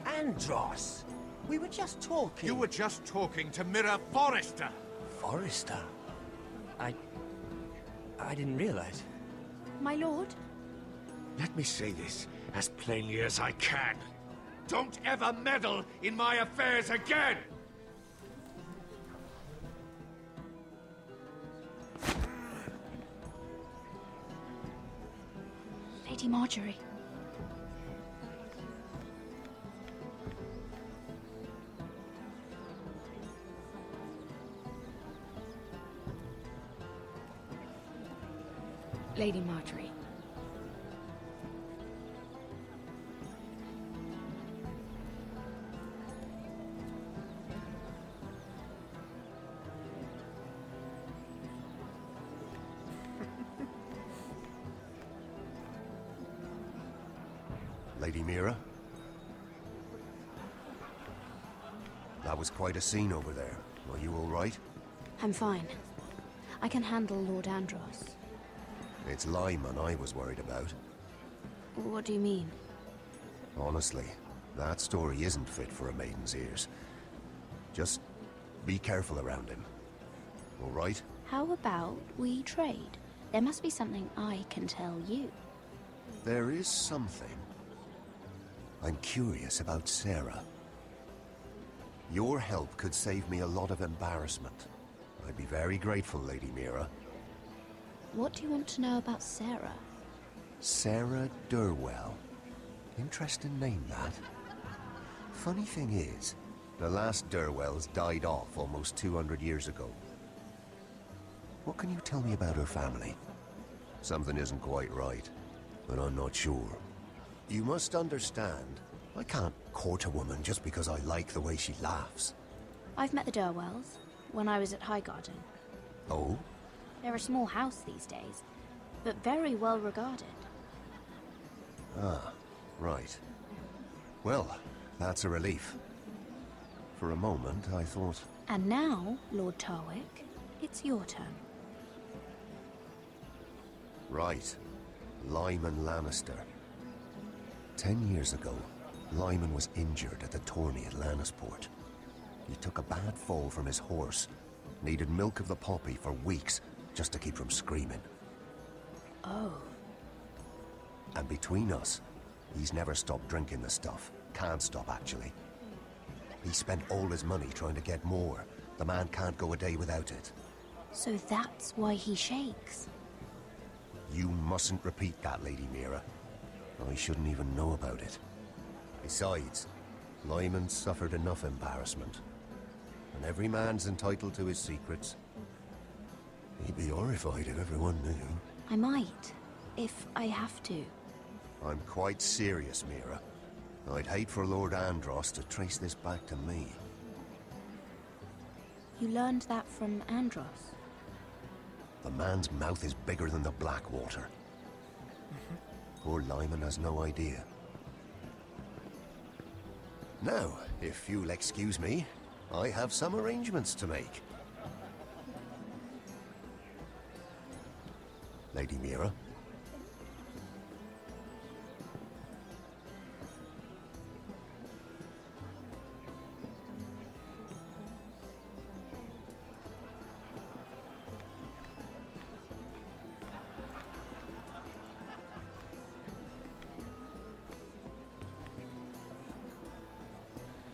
Andros! We were just talking. You were just talking to Mirror Forrester. Forrester? I didn't realize. My lord? Let me say this as plainly as I can. Don't ever meddle in my affairs again! Lady Marjorie. Lady Marjorie. Lady Mira? That was quite a scene over there. Are you all right? I'm fine. I can handle Lord Andros. It's Lyman I was worried about. What do you mean? Honestly, that story isn't fit for a maiden's ears. Just be careful around him. All right? How about we trade? There must be something I can tell you. There is something. I'm curious about Sarah. Your help could save me a lot of embarrassment. I'd be very grateful, Lady Mira. What do you want to know about Sarah? Sarah Durwell. Interesting name, that. Funny thing is, the last Durwells died off almost 200 years ago. What can you tell me about her family? Something isn't quite right, but I'm not sure. You must understand, I can't court a woman just because I like the way she laughs. I've met the Durwells when I was at Highgarden. Oh? They're a small house these days, but very well regarded. Ah, right. Well, that's a relief. For a moment, I thought... And now, Lord Tarwick, it's your turn. Right. Lyman Lannister. 10 years ago, Lyman was injured at the tourney at Lannisport. He took a bad fall from his horse. Needed milk of the poppy for weeks just to keep from screaming. Oh. And between us, he's never stopped drinking the stuff. Can't stop, actually. He spent all his money trying to get more. The man can't go a day without it. So that's why he shakes. You mustn't repeat that, Lady Mira. I shouldn't even know about it. Besides, Lyman suffered enough embarrassment. And every man's entitled to his secrets. He'd be horrified if everyone knew. I might, if I have to. I'm quite serious, Mira. I'd hate for Lord Andros to trace this back to me. You learned that from Andros? The man's mouth is bigger than the Blackwater. Poor Lyman has no idea. Now, if you'll excuse me, I have some arrangements to make. Lady Mira?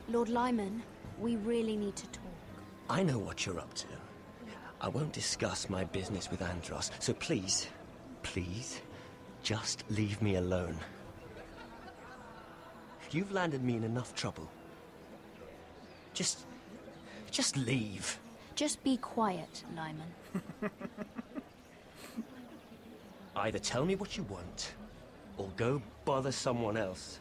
Lord Lyman, we really need to talk. I know what you're up to. I won't discuss my business with Andros, so please, please, just leave me alone. You've landed me in enough trouble. Just leave. Just be quiet, Lyman. Either tell me what you want, or go bother someone else.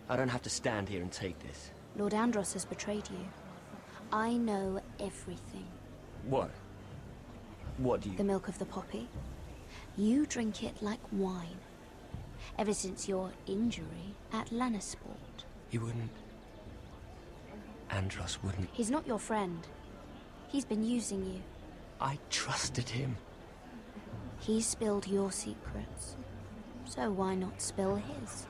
I don't have to stand here and take this. Lord Andros has betrayed you. I know everything. What? What do you... The milk of the poppy. You drink it like wine. Ever since your injury at Lannisport. He wouldn't... Andros wouldn't... He's not your friend. He's been using you. I trusted him. He spilled your secrets. So why not spill his?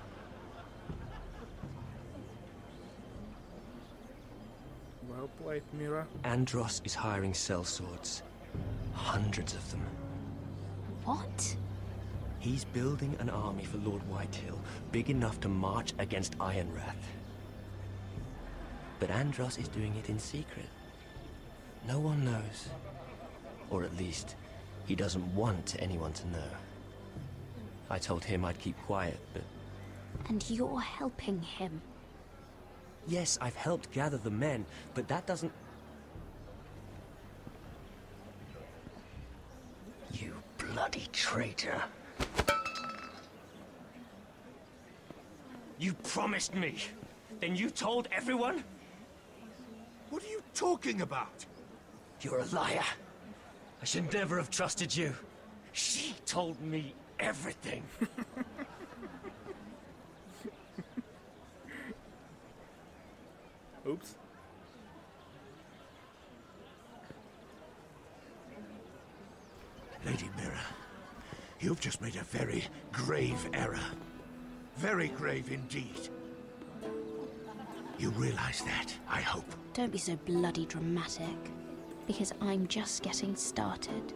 Well played, Mira. Andros is hiring sellswords. Hundreds of them. What? He's building an army for Lord Whitehill, big enough to march against Ironrath. But Andros is doing it in secret. No one knows. Or at least, he doesn't want anyone to know. I told him I'd keep quiet, but... And you're helping him. Yes, I've helped gather the men, but that doesn't... You bloody traitor. You promised me. Then you told everyone? What are you talking about? You're a liar. I should never have trusted you. She told me everything. Oops. Lady Mira, you've just made a very grave error. Very grave indeed. You realize that, I hope. Don't be so bloody dramatic. Because I'm just getting started.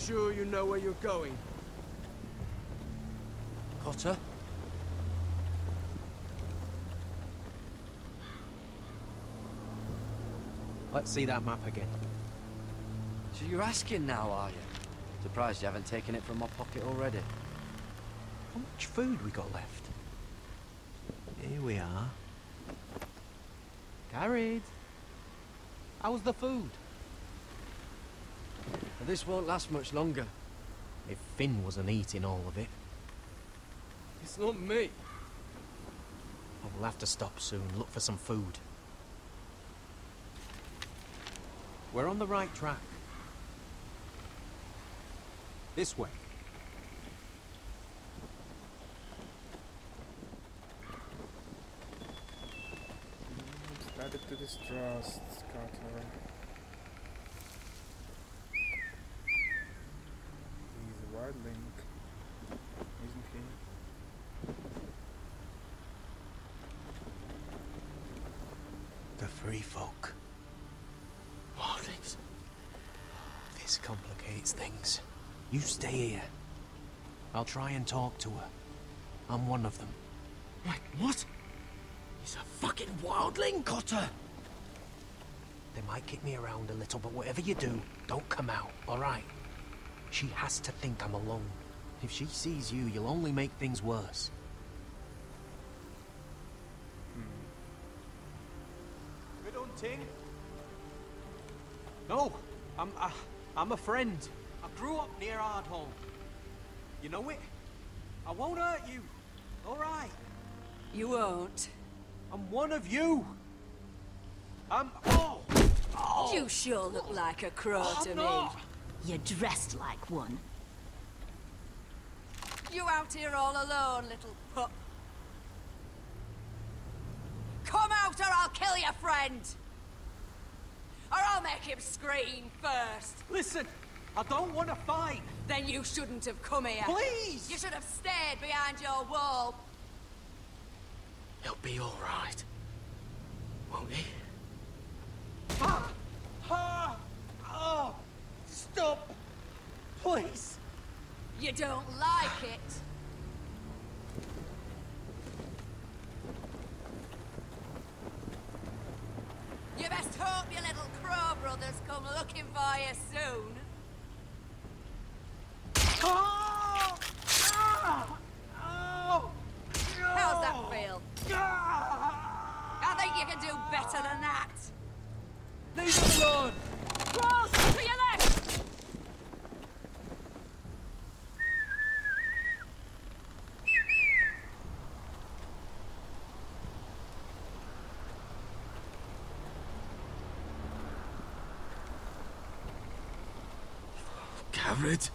Sure you know where you're going? Potter? Let's see that map again. So you're asking now, are you? Surprised you haven't taken it from my pocket already. How much food we got left? Here we are. Carried. How's the food? But this won't last much longer. If Finn wasn't eating all of it. It's not me. Oh, we'll have to stop soon, look for some food. We're on the right track. This way. Started to distrust Carter. He's a wildling, isn't he? The free folk. Wildlings. This complicates things. You stay here. I'll try and talk to her. I'm one of them. Wait, what? He's a fucking wildling, Cotter! They might kick me around a little, but whatever you do, don't come out, alright? She has to think I'm alone. If she sees you, you'll only make things worse. Good hunting? No, I'm a friend. I grew up near Ardhall. You know it? I won't hurt you. All right. You won't. I'm one of you. I'm... Oh! You sure look like a crow to me. You're dressed like one. You out here all alone, little pup? Come out or I'll kill your friend! Or I'll make him scream first! Listen, I don't want to fight. Then you shouldn't have come here. Please! You should have stayed behind your wall. He'll be alright. Won't he? Stop! Please! You don't like it. come looking for you soon. How's that feel? I think you can do better than that. Leave him alone! Cross to your left! Garrett?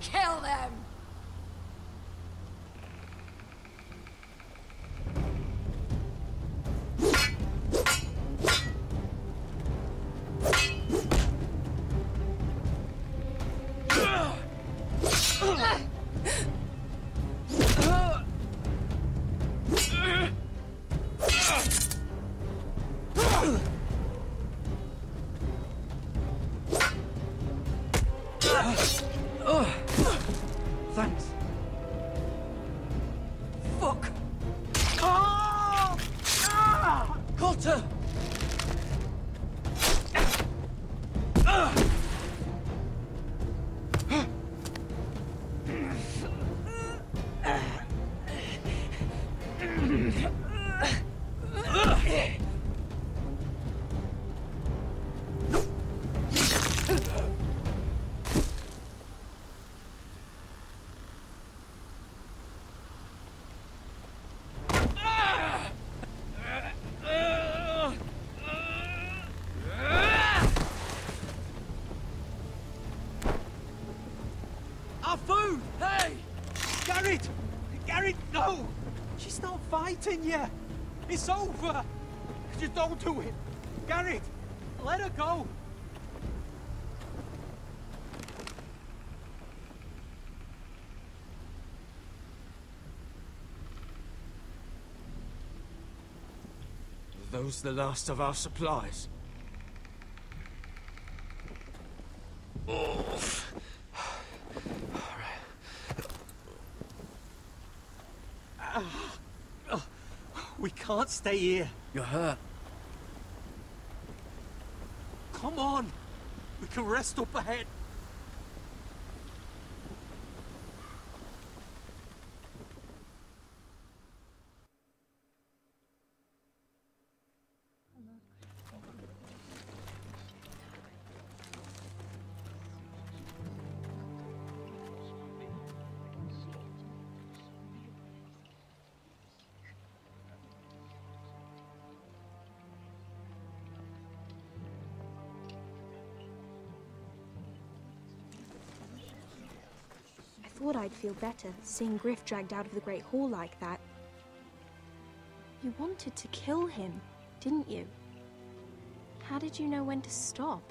Kill them! Thanks. Fuck! Cotter! Our food! Hey! Garrett! Garrett, no! She's not fighting yet! It's over! Just don't do it! Garrett! Let her go! Are those the last of our supplies? We can't stay here. You're hurt. Come on! We can rest up ahead. I thought I'd feel better seeing Griff dragged out of the Great Hall like that. You wanted to kill him, didn't you? How did you know when to stop?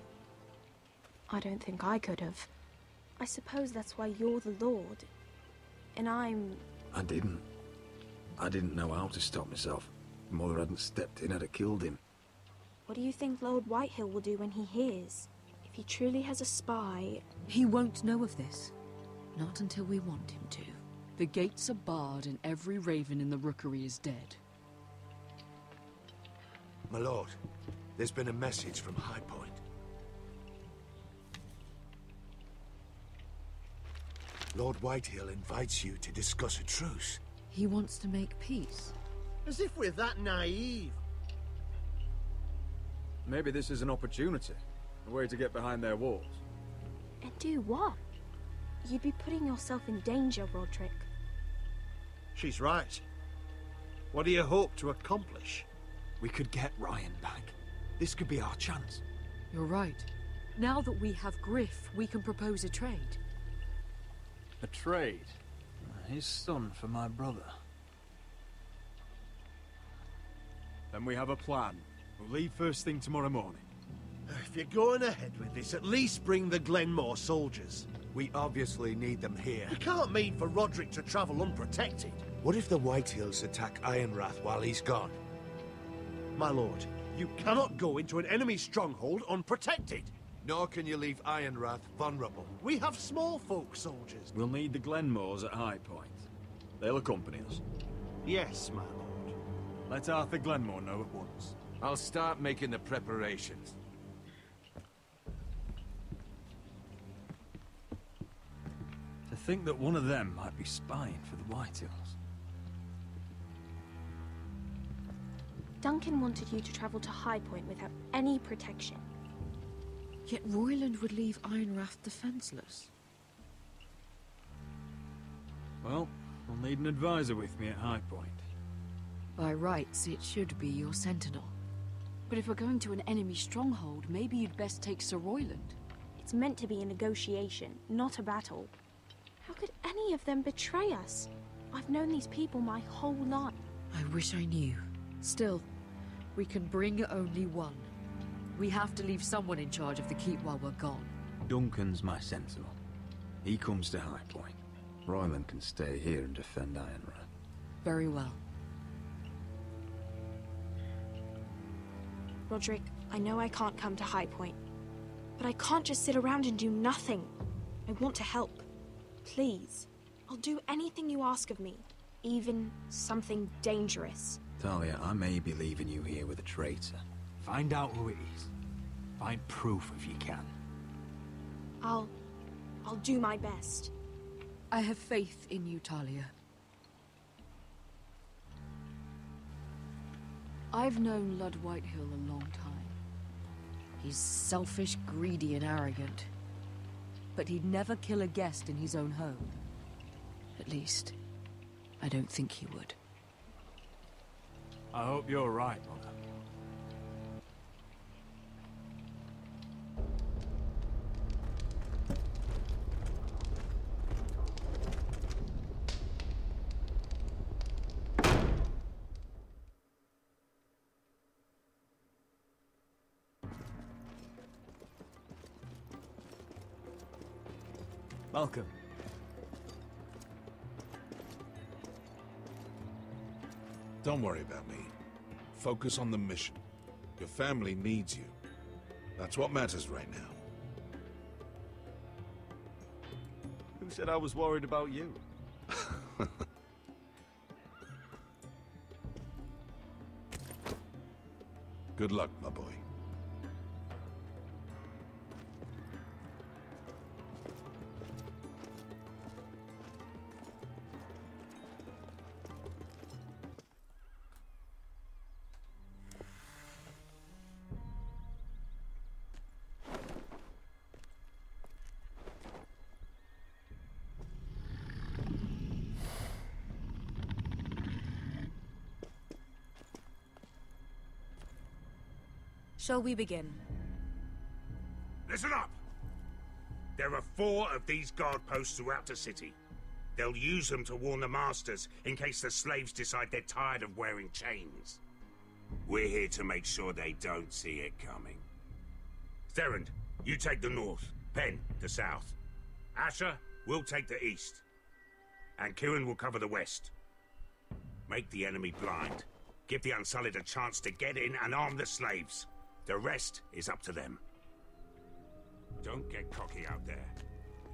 I don't think I could have. I suppose that's why you're the Lord. And I'm... I didn't. I didn't know how to stop myself. Mother hadn't stepped in, I'd have killed him. What do you think Lord Whitehill will do when he hears? If he truly has a spy... He won't know of this. Not until we want him to. The gates are barred and every raven in the rookery is dead. My lord, there's been a message from High Point. Lord Whitehill invites you to discuss a truce. He wants to make peace. As if we're that naive. Maybe this is an opportunity. A way to get behind their walls. And do what? You'd be putting yourself in danger, Roderick. She's right. What do you hope to accomplish? We could get Ryan back. This could be our chance. You're right. Now that we have Griff, we can propose a trade. A trade? His son for my brother. Then we have a plan. We'll leave first thing tomorrow morning. If you're going ahead with this, at least bring the Glenmore soldiers. We obviously need them here. You can't mean for Roderick to travel unprotected. What if the Whitehills attack Ironrath while he's gone? My lord, you cannot go into an enemy stronghold unprotected. Nor can you leave Ironrath vulnerable. We have small folk soldiers. We'll need the Glenmores at High Point. They'll accompany us. Yes, my lord. Let Arthur Glenmore know at once. I'll start making the preparations. To think that one of them might be spying for the Whitehills. Duncan wanted you to travel to High Point without any protection. Yet Royland would leave Ironrath defenseless. Well, I'll need an advisor with me at High Point. By rights, it should be your sentinel. But if we're going to an enemy stronghold, maybe you'd best take Sir Royland. It's meant to be a negotiation, not a battle. How could any of them betray us? I've known these people my whole life. I wish I knew. Still, we can bring only one. We have to leave someone in charge of the keep while we're gone. Duncan's my sentinel. He comes to High Point. Royland can stay here and defend Ironrath. Very well. Roderick, I know I can't come to High Point, but I can't just sit around and do nothing. I want to help. Please. I'll do anything you ask of me, even something dangerous. Talia, I may be leaving you here with a traitor. Find out who it is. Find proof if you can. I'll do my best. I have faith in you, Talia. I've known Lud Whitehill a long time. He's selfish, greedy, and arrogant. But he'd never kill a guest in his own home. At least, I don't think he would. I hope you're right, Mother. Welcome. Don't worry about me. Focus on the mission. Your family needs you. That's what matters right now. Who said I was worried about you? Good luck, my boy. Shall we begin? Listen up! There are 4 of these guard posts throughout the city. They'll use them to warn the masters in case the slaves decide they're tired of wearing chains. We're here to make sure they don't see it coming. Therend, you take the north. Penn, the south. Asher, we'll take the east. And Kieran will cover the west. Make the enemy blind. Give the Unsullied a chance to get in and arm the slaves. The rest is up to them. Don't get cocky out there.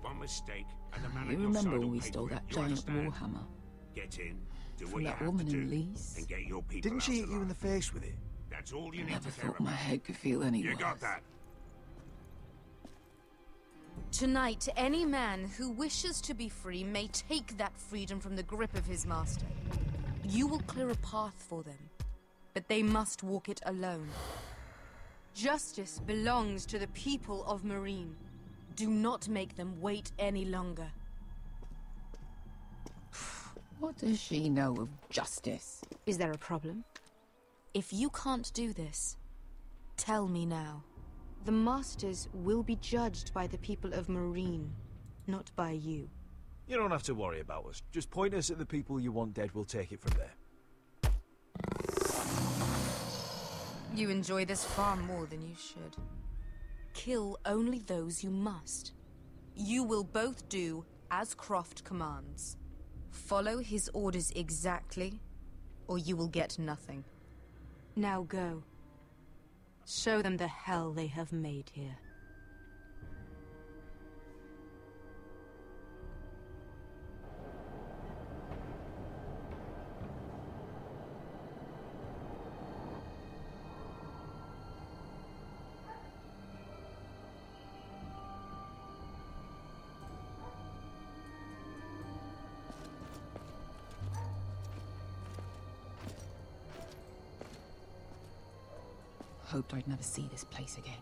One mistake and the man You at your remember side when will we pay stole for it. that You giant understand? warhammer? Get in, do From what you that have woman to in do, Lee's? and get your people Didn't she out hit you in the alive. face with it? That's all you I need never to care thought my about. head could feel any You worse. got that? Tonight, any man who wishes to be free may take that freedom from the grip of his master. You will clear a path for them, but they must walk it alone. Justice belongs to the people of Marine. Do not make them wait any longer. What does she know of justice? Is there a problem? If you can't do this, tell me now. The Masters will be judged by the people of Marine, not by you. You don't have to worry about us. Just point us at the people you want dead, we'll take it from there. You enjoy this far more than you should. Kill only those you must. You will both do as Croft commands. Follow his orders exactly, or you will get nothing. Now go. Show them the hell they have made here. hoped I'd never see this place again.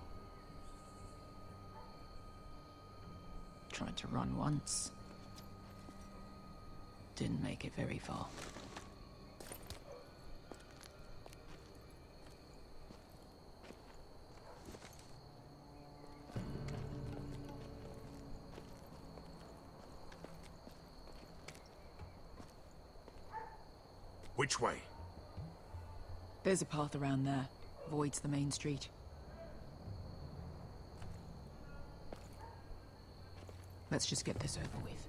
Tried to run once. Didn't make it very far. Which way? There's a path around there. Avoids the main street. Let's just get this over with.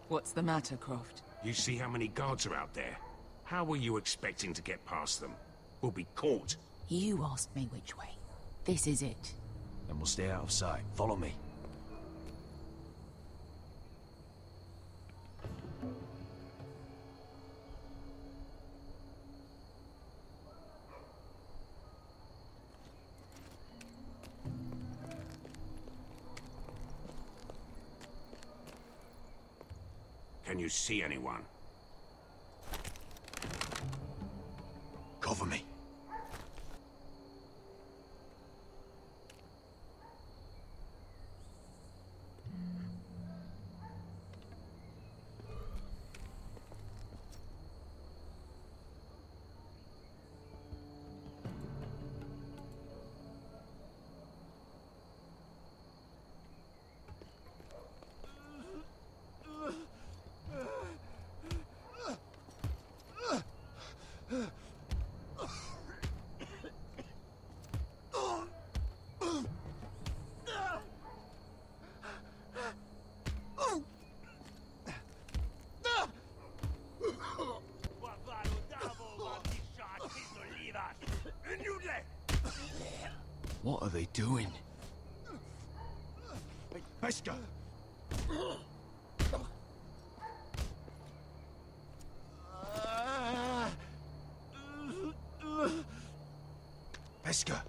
What's the matter, Croft? You see how many guards are out there? How were you expecting to get past them? We'll be caught. You asked me which way. This is it. Then we'll stay out of sight. Follow me. Can you see anyone? Cover me. What are they doing? Hey, Pesca! Pesca!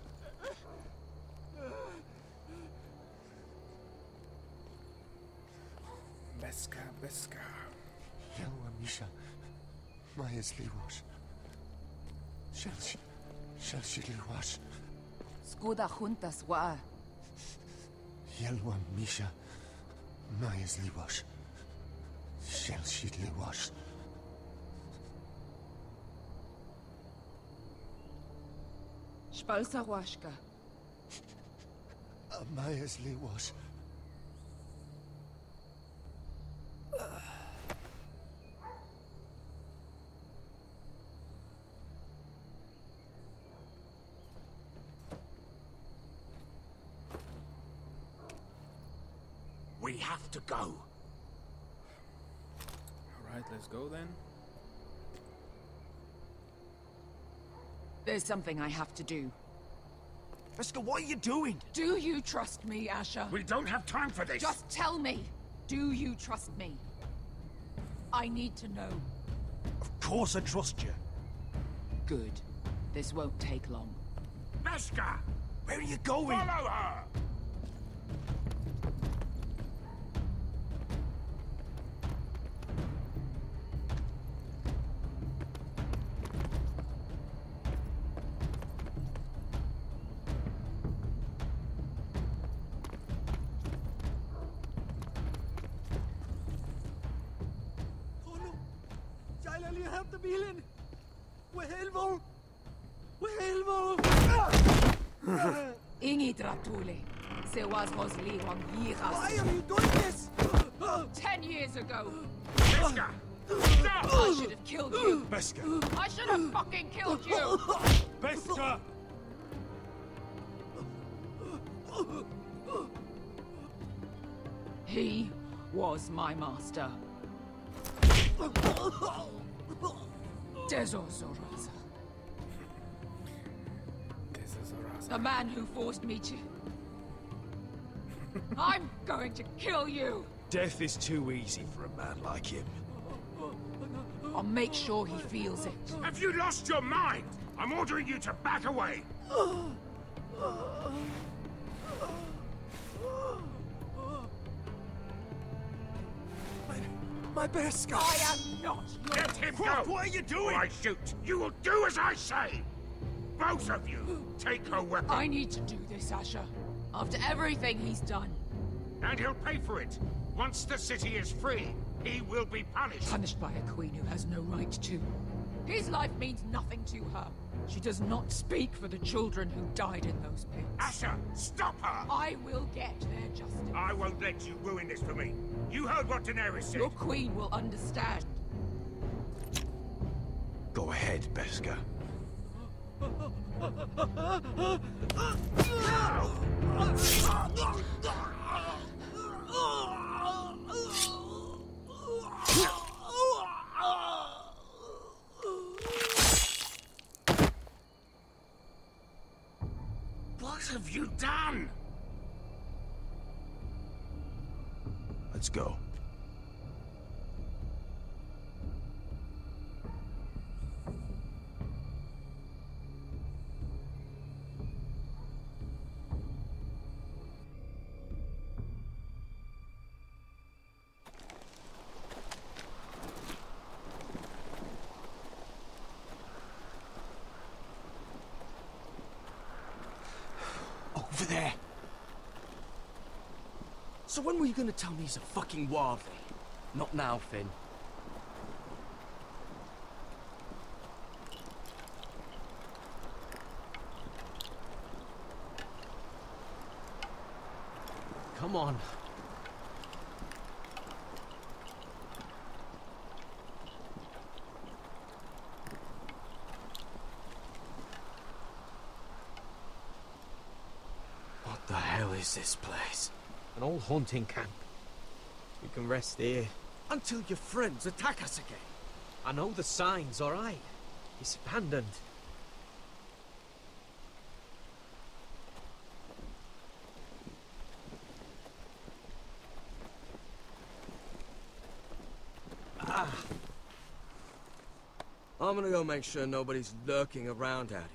Beska. Yelwa Misha. Majes Liwash. Shelshi Liwash. Skuda juntas wa. Yelwa Misha. Majes Liwash. Shelshi Liwash. Spalsa washka. Majes Liwash. We have to go. Alright, let's go then. There's something I have to do. Pesca, what are you doing? Do you trust me, Asher? We don't have time for this. Just tell me. Do you trust me? I need to know. Of course I trust you. Good. This won't take long. Beska! Where are you going? Follow her! Ingi Dratule. Se was Rosli on Why are you doing this? 10 years ago. Beska! I should have killed you. Beska! I should have fucking killed you. Beska! He was my master. Dezozoraza. The man who forced me to... I'm going to kill you! Death is too easy for a man like him. I'll make sure he feels it. Have you lost your mind? I'm ordering you to back away. My bear scar. I am not your... Let him Croft, go! what are you doing? Or I shoot! You will do as I say! Both of you, take her weapon. I need to do this, Asher. After everything he's done. And he'll pay for it. Once the city is free, he will be punished. Punished by a queen who has no right to. His life means nothing to her. She does not speak for the children who died in those pits. Asher, stop her! I will get their justice. I won't let you ruin this for me. You heard what Daenerys said. Your queen will understand. Go ahead, Beskar. What have you done? Let's go. Over there. So when were you gonna tell me he's a fucking wildling? Not now, Finn. Come on. What the hell is this place? An old hunting camp. We can rest here. Until your friends attack us again. I know the signs, alright? It's abandoned. I'm gonna go make sure nobody's lurking around out here.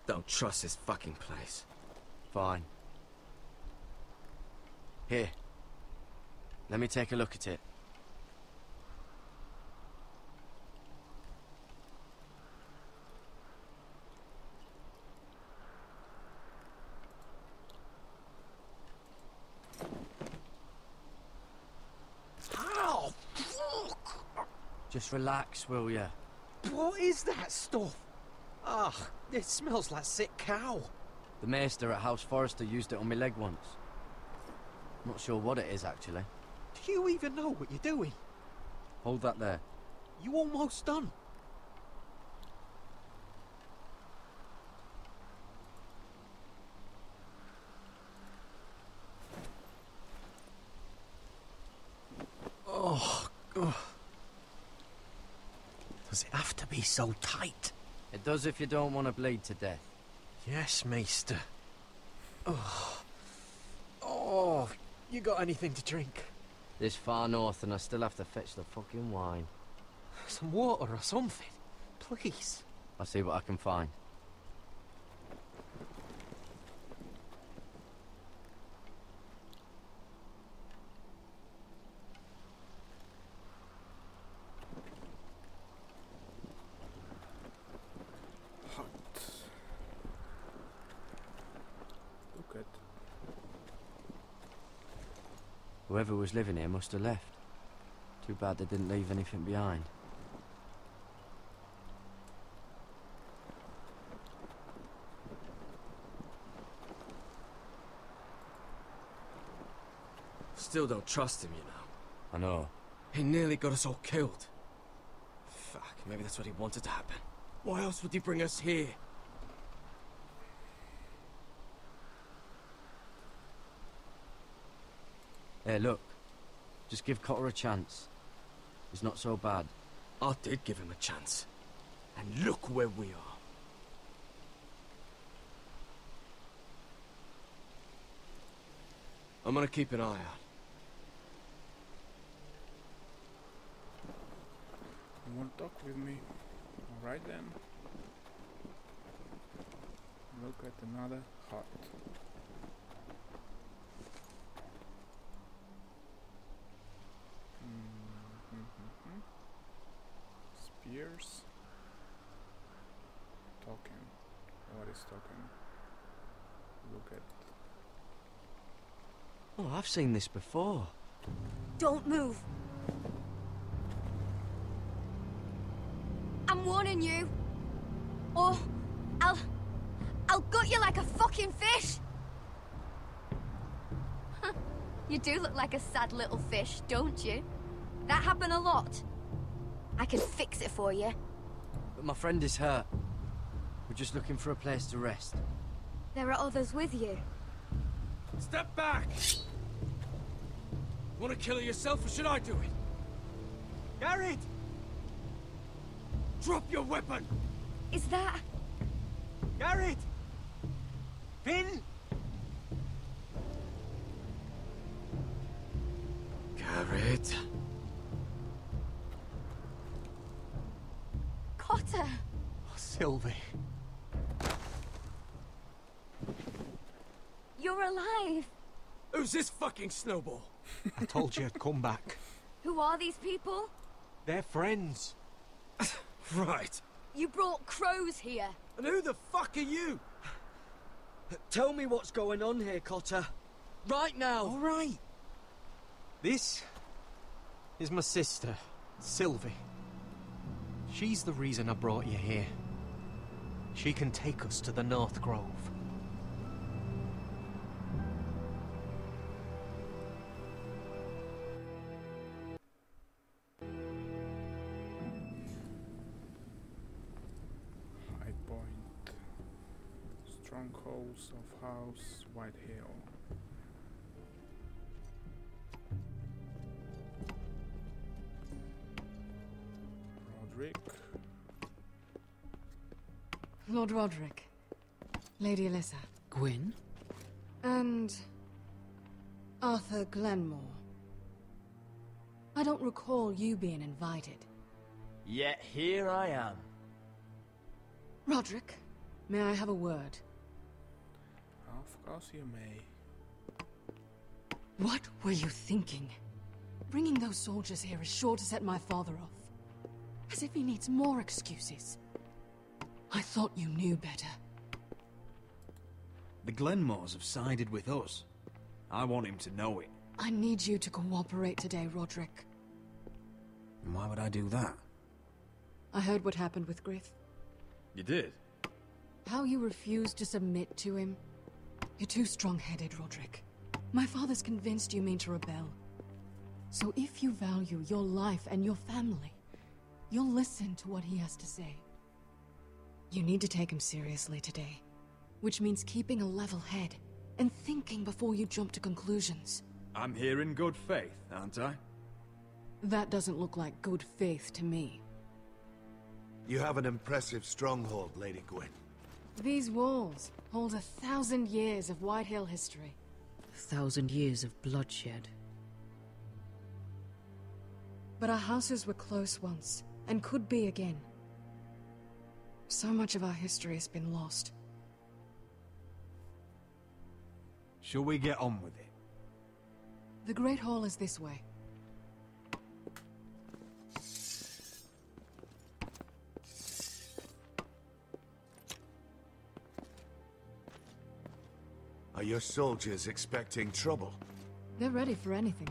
Don't trust this fucking place. Fine. Here. Let me take a look at it. Ow! Fuck! Just relax, will ya? What is that stuff? Ugh, it smells like sick cow. The maester at House Forrester used it on my leg once. Not sure what it is, actually. Do you even know what you're doing? Hold that there. You almost done. Oh, God. Does it have to be so tight? It does if you don't want to bleed to death. Yes, Maester. Oh, you got anything to drink? This far north and I still have to fetch the fucking wine. Some water or something, please. I'll see what I can find. Hot. Look at. Whoever was living here must have left. Too bad they didn't leave anything behind. Still don't trust him, you know. I know. He nearly got us all killed. Fuck, maybe that's what he wanted to happen. Why else would he bring us here? Hey, look. Just give Cotter a chance. He's not so bad. I did give him a chance. And look where we are. I'm gonna keep an eye out. You won't talk with me. Alright then. Look at another hut. Spears. Talking. What is talking? Look at. Oh, I've seen this before. Don't move. I'm warning you. Or I'll gut you like a fucking fish. You do look like a sad little fish, don't you? That happen a lot. I can fix it for you. But my friend is hurt. We're just looking for a place to rest. There are others with you. Step back! Want to kill her yourself, or should I do it? Garrett! Drop your weapon! Is that... Garrett! Finn! Garrett. Cotter! Oh, Sylvie. You're alive! Who's this fucking snowball? I told you I'd come back. Who are these people? They're friends. Right. You brought crows here. And who the fuck are you? Tell me what's going on here, Cotter. Right now! All right. This is my sister, Sylvie. She's the reason I brought you here. She can take us to the North Grove. High Point. Strongholds of House White Hill. Roderick. Lord Roderick. Lady Alyssa. Gwyn? And... Arthur Glenmore. I don't recall you being invited. Yet here I am. Roderick, may I have a word? Of course you may. What were you thinking? Bringing those soldiers here is sure to set my father off. As if he needs more excuses. I thought you knew better. The Glenmores have sided with us. I want him to know it. I need you to cooperate today, Roderick. And why would I do that? I heard what happened with Griff. You did? How you refused to submit to him. You're too strong-headed, Roderick. My father's convinced you mean to rebel. So if you value your life and your family, you'll listen to what he has to say. You need to take him seriously today, which means keeping a level head and thinking before you jump to conclusions. I'm here in good faith, aren't I? That doesn't look like good faith to me. You have an impressive stronghold, Lady Gwyn. These walls hold 1,000 years of White Hill history. 1,000 years of bloodshed. But our houses were close once, and could be again. So much of our history has been lost. Shall we get on with it? The Great Hall is this way. Are your soldiers expecting trouble? They're ready for anything.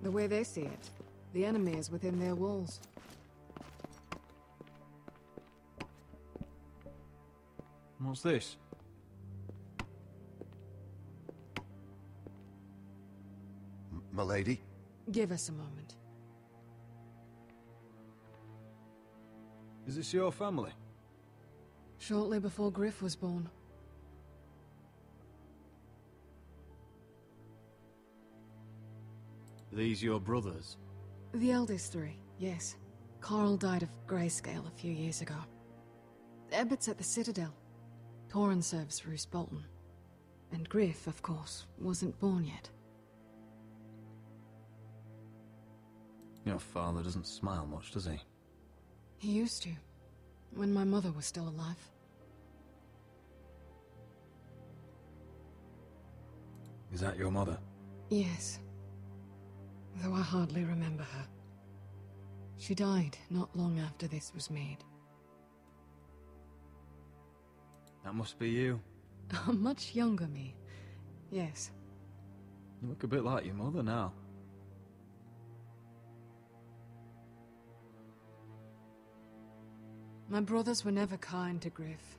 The way they see it, the enemy is within their walls. What's this? Milady? Give us a moment. Is this your family? Shortly before Griff was born. These your brothers? The eldest three, yes. Carl died of grayscale a few years ago. Ebbett's at the Citadel. Torrin serves Roose Bolton. And Griff, of course, wasn't born yet. Your father doesn't smile much, does he? He used to, when my mother was still alive. Is that your mother? Yes. Though I hardly remember her. She died not long after this was made. That must be you. A much younger me. Yes. You look a bit like your mother now. My brothers were never kind to Griff.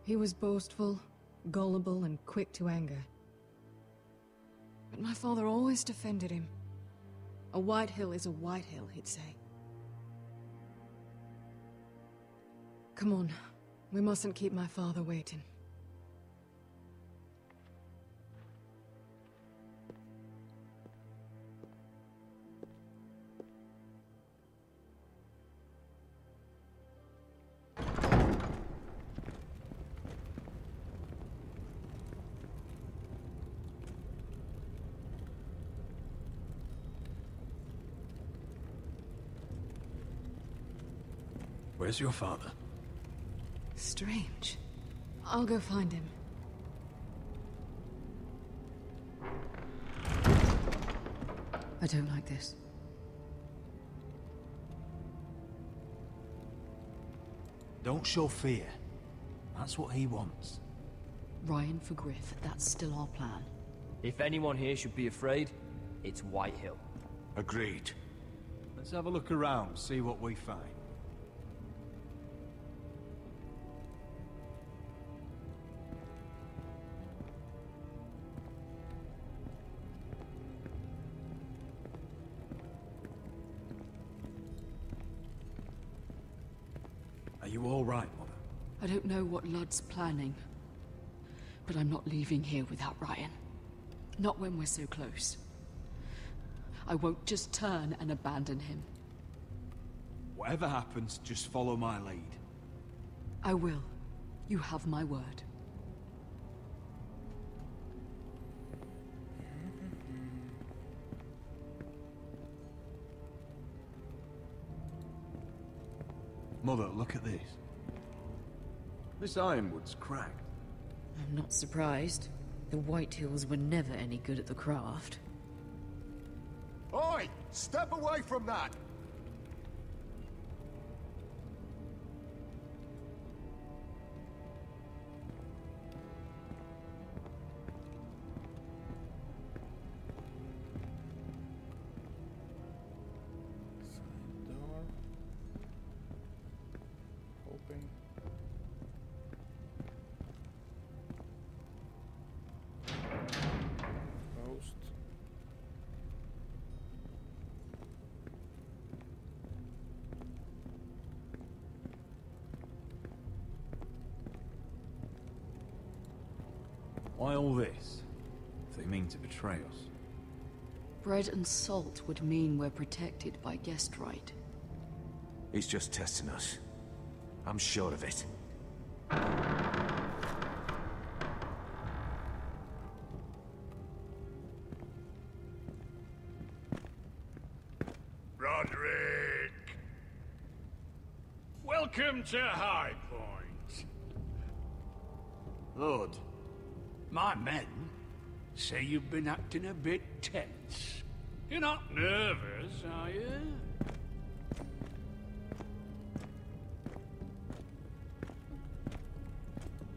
He was boastful, gullible, and quick to anger. But my father always defended him. A White Hill is a White Hill, he'd say. Come on, we mustn't keep my father waiting. Where's your father? Strange. I'll go find him. I don't like this. Don't show fear. That's what he wants. Ryan for Griff, that's still our plan. If anyone here should be afraid, it's White Hill. Agreed. Let's have a look around, see what we find. Are you all right, Mother? I don't know what Ludd's planning, but I'm not leaving here without Ryan. Not when we're so close. I won't just turn and abandon him. Whatever happens, just follow my lead. I will. You have my word. Mother, look at this. This ironwood's cracked. I'm not surprised. The White Hills were never any good at the craft. Oi! Step away from that! Door. Open. Closed. Why all this? If they mean to betray us. Bread and salt would mean we're protected by guest right. He's just testing us. I'm sure of it. Roderick! Welcome to High Point. Lord, my men say you've been acting a bit tense. You're not nervous, are you?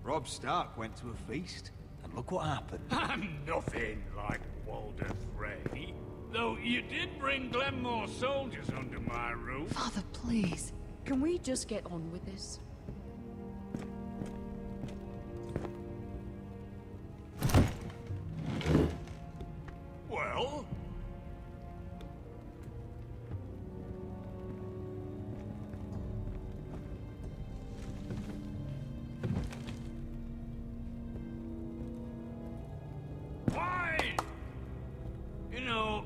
Robb Stark went to a feast, and look what happened. I'm nothing like Walder Frey. Though you did bring Glenmore soldiers under my roof. Father, please. Can we just get on with this? Well? Why? You know,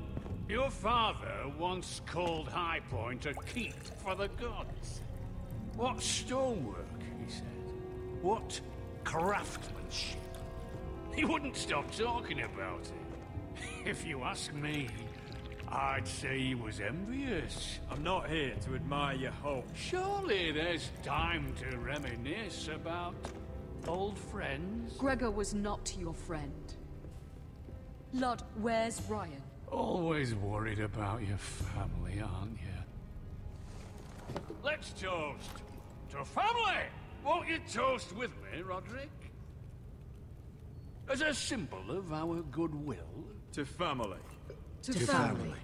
your father once called High Point a keep for the gods. What stonework, he said. What craftsmanship. He wouldn't stop talking about it. If you ask me, I'd say he was envious. I'm not here to admire your home. Surely there's time to reminisce about old friends? Gregor was not your friend. Lud, where's Ryan? Always worried about your family, aren't you? Let's toast to family! Won't you toast with me, Roderick? As a symbol of our goodwill. To family. To family.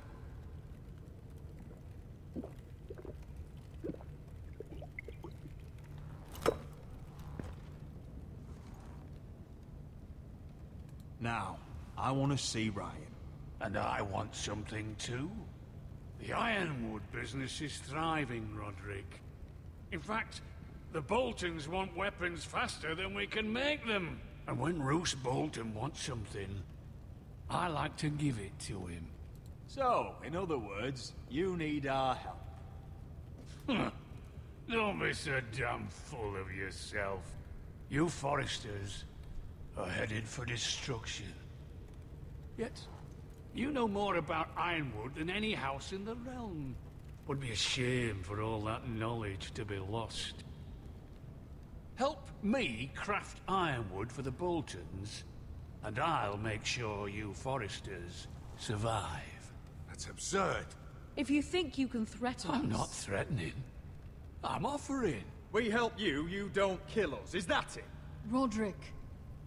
Now, I want to see Ryan. And I want something too. The Ironwood business is thriving, Roderick. In fact, the Boltons want weapons faster than we can make them. And when Roose Bolton wants something, I like to give it to him. So, in other words, you need our help. Don't be so damn full of yourself. You Foresters are headed for destruction. Yet, you know more about Ironwood than any house in the realm. Would be a shame for all that knowledge to be lost. Help me craft Ironwood for the Boltons, and I'll make sure you Foresters survive. That's absurd. If you think you can threaten us... I'm not threatening. I'm offering. We help you, you don't kill us. Is that it? Roderick,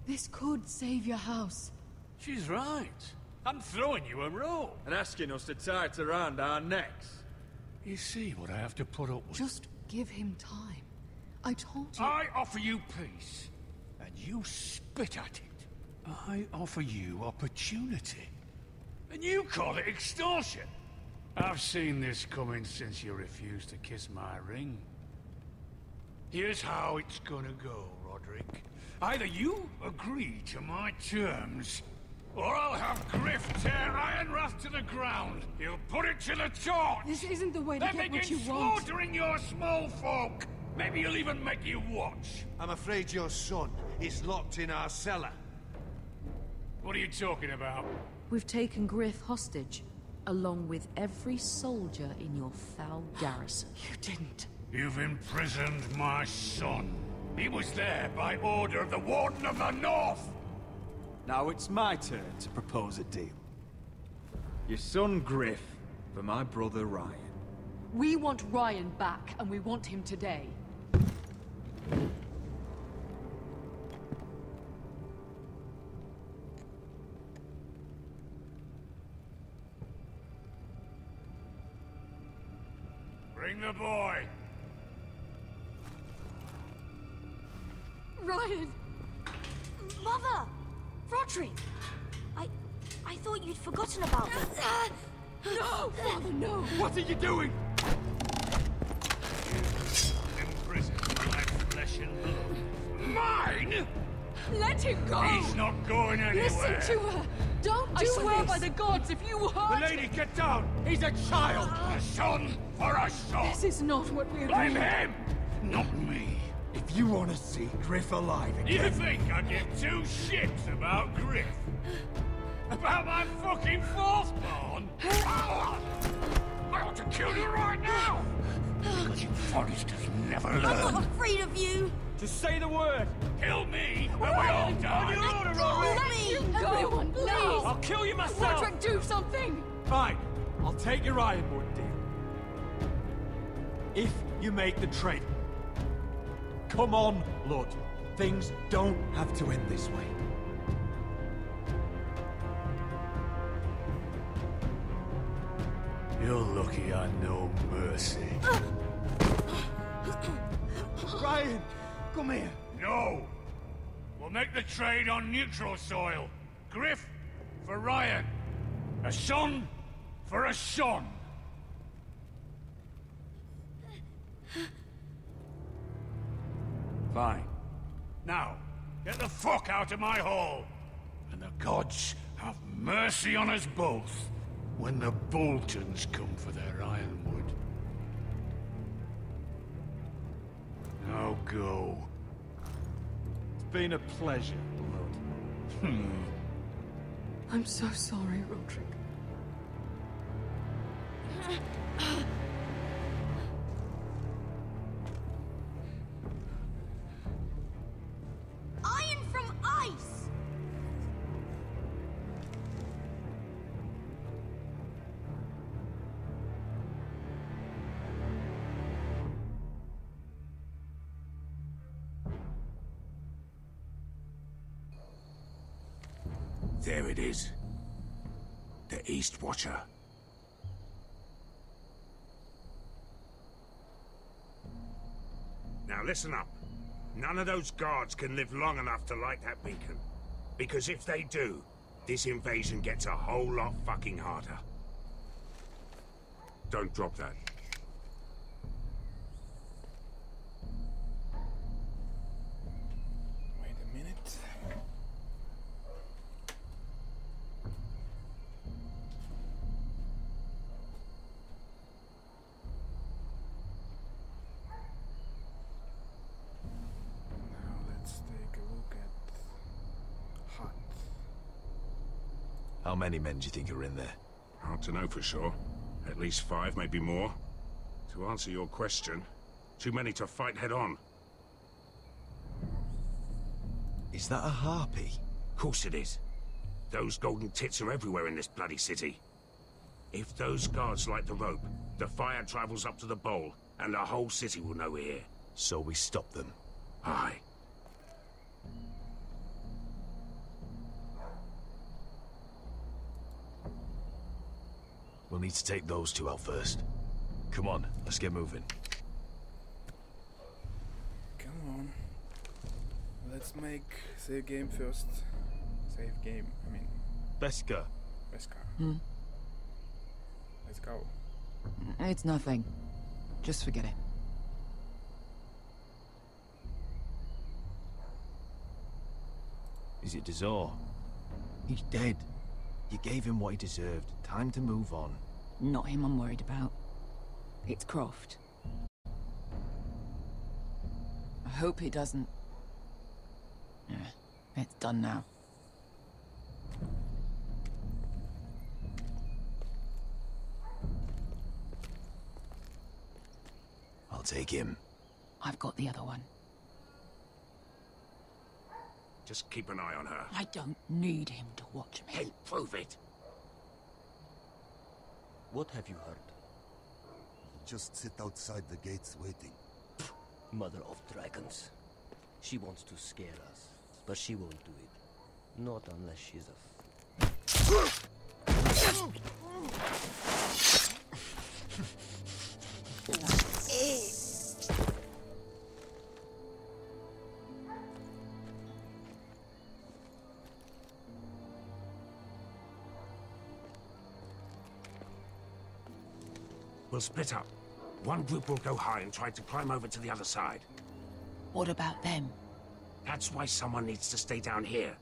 this could save your house. She's right. I'm throwing you a rope. And asking us to tie it around our necks. You see what I have to put up with? Just give him time. I told you... I offer you peace, and you spit at it. I offer you opportunity, and you call it extortion. I've seen this coming since you refused to kiss my ring. Here's how it's gonna go, Roderick. Either you agree to my terms, or I'll have Griff tear Ironrath to the ground. He'll put it to the torch. This isn't the way to then get what begin you want. slaughtering your small folk. Maybe he'll even make you watch. I'm afraid your son is locked in our cellar. What are you talking about? We've taken Griff hostage, along with every soldier in your foul garrison. You didn't. You've imprisoned my son. He was there by order of the Warden of the North. Now it's my turn to propose a deal. Your son Griff for my brother Ryan. We want Ryan back, and we want him today. Bring the boy. Ryan! Mother! Roderick! I thought you'd forgotten about me. No! Father, no! What are you doing? Imprisoned by flesh and blood. Mine? Let him go! He's not going anywhere. Listen to her! Don't do this! I swear by the gods, if you hurt... The lady, get down! He's a child! A son for a son! This is not what we agreed. Blame him! Not me. If you want to see Griff alive again... You think I give two shits about Griff? About my fucking fourthborn? I ought to kill you right now! Because you Foresters never learn. I'm not afraid of you! Just say the word! Kill me, and we all die! Let me! Everyone, please! I'll kill you myself! Roderick, do something! Fine, I'll take your Ironwood deal. If you make the trade. Come on, Lord. Things don't have to end this way. You're lucky I know mercy. Ryan, come here. No! We'll make the trade on neutral soil. Griff for Ryan. A son for a son. Fine. Now, get the fuck out of my hall. And the gods have mercy on us both when the Boltons come for their Ironwood. Now go. It's been a pleasure, Lord. I'm so sorry, Roderick. Iron from ice! There it is. The East Watcher. Now listen up. None of those guards can live long enough to light that beacon. Because if they do, this invasion gets a whole lot fucking harder. Don't drop that. Wait a minute. Now let's take a look at Hut. How many men do you think are in there? Hard to know for sure. At least 5, maybe more. To answer your question, too many to fight head on. Is that a harpy? Of course it is. Those golden tits are everywhere in this bloody city. If those guards light the rope, the fire travels up to the bowl, and the whole city will know we're here. So we stop them? Aye. We'll need to take those 2 out first. Come on, let's get moving. Come on. Let's make save game first. Save game, I mean. Beskar. Beskar. Let's go. It's nothing. Just forget it. Is it Dazor? He's dead. You gave him what he deserved. Time to move on. Not him I'm worried about. It's Croft. I hope he doesn't... It's done now. I'll take him. I've got the other one. Just keep an eye on her. I don't need him to watch me. Hey, prove it. What have you heard? Just sit outside the gates waiting. Mother of dragons. She wants to scare us, but she won't do it. Not unless she's We'll split up. One group will go high and try to climb over to the other side. What about them? That's why someone needs to stay down here.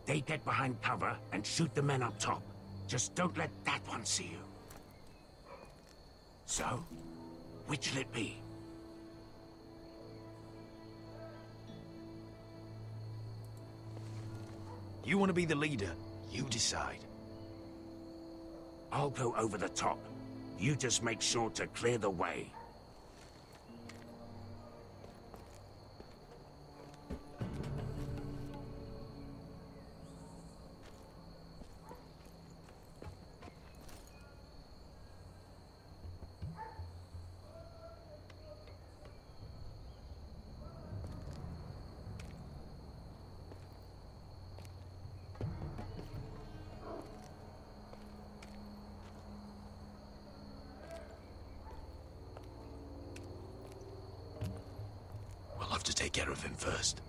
They get behind cover and shoot the men up top. Just don't let that one see you. So, which'll it be? You want to be the leader? You decide. I'll go over the top. You just make sure to clear the way. We'll have to take care of him first.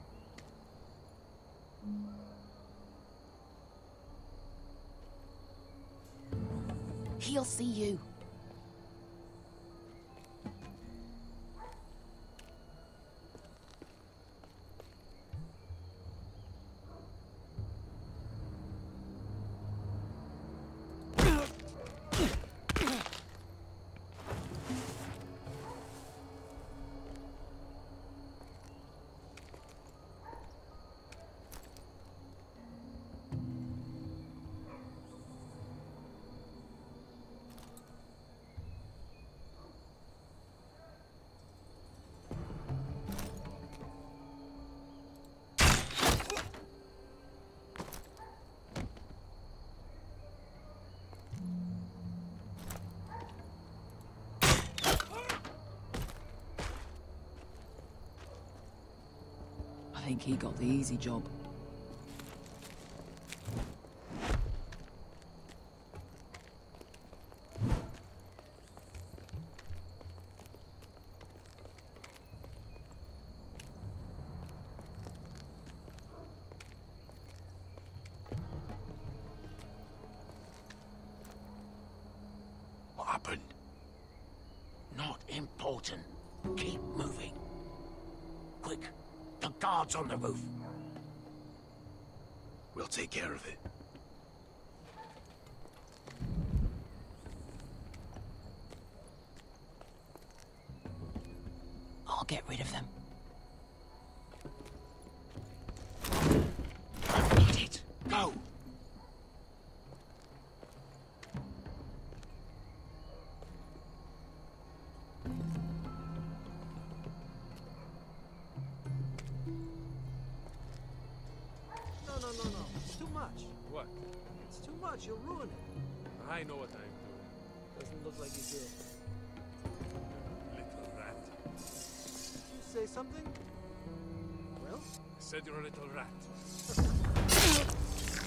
He'll see you. think he got the easy job. What happened? Not important. Keep moving. Quick, the guard's on the roof. We'll take care of it. I'll get rid of them. Get it. Go. No. It's too much. What? It's too much. You'll ruin it. I know what I'm doing. Doesn't look like you do. Little rat. You say something? Well? I said you're a little rat.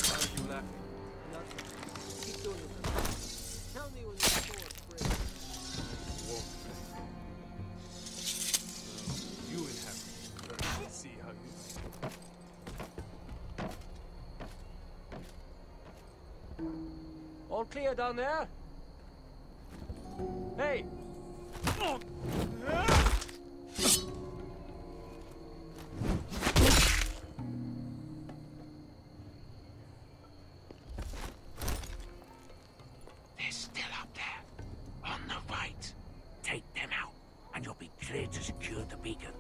Why are you laughing? Nothing. Keep doing it. Tell me when your sword breaks. Won't break. You will have to first. See how you like. All clear down there? Hey! They're still up there. On the right. Take them out, and you'll be clear to secure the beacon.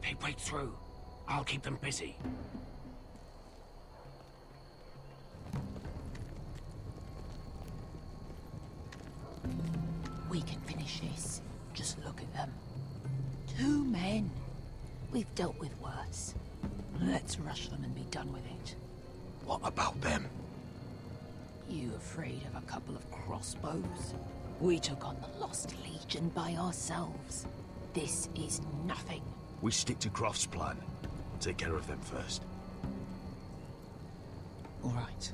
They break through. I'll keep them busy. We can finish this. Just look at them. 2 men. We've dealt with worse. Let's rush them and be done with it. What about them? You afraid of a couple of crossbows? We took on the Lost Legion by ourselves. This is nothing. We stick to Croft's plan. Take care of them first. All right.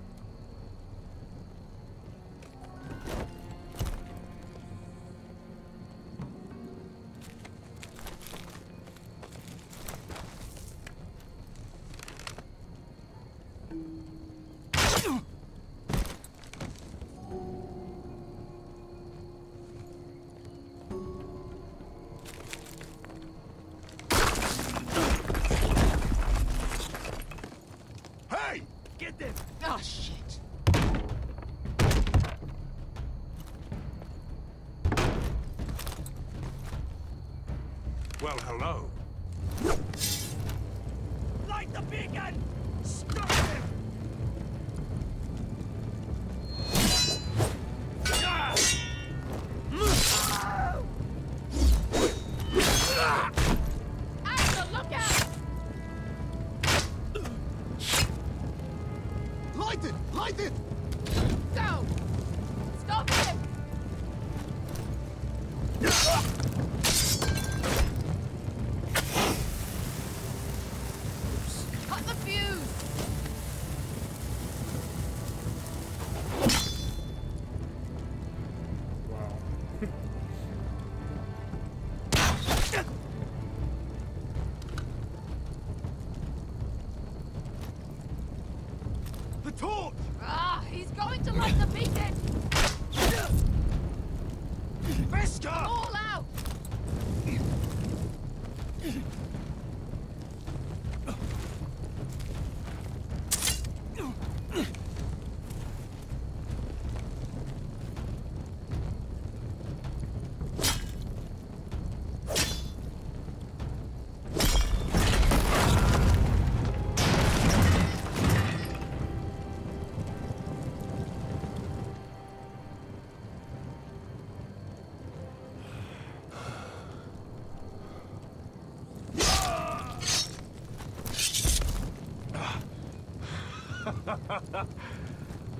Hey! Get them! Oh, shit. Well, hello. Light the beacon! Stop him! Axel, look out! Light it! Light it! Go! Stop him! Cut the fuse! Wow. The torch! Ah, he's going to light the beacon! Veska! All out!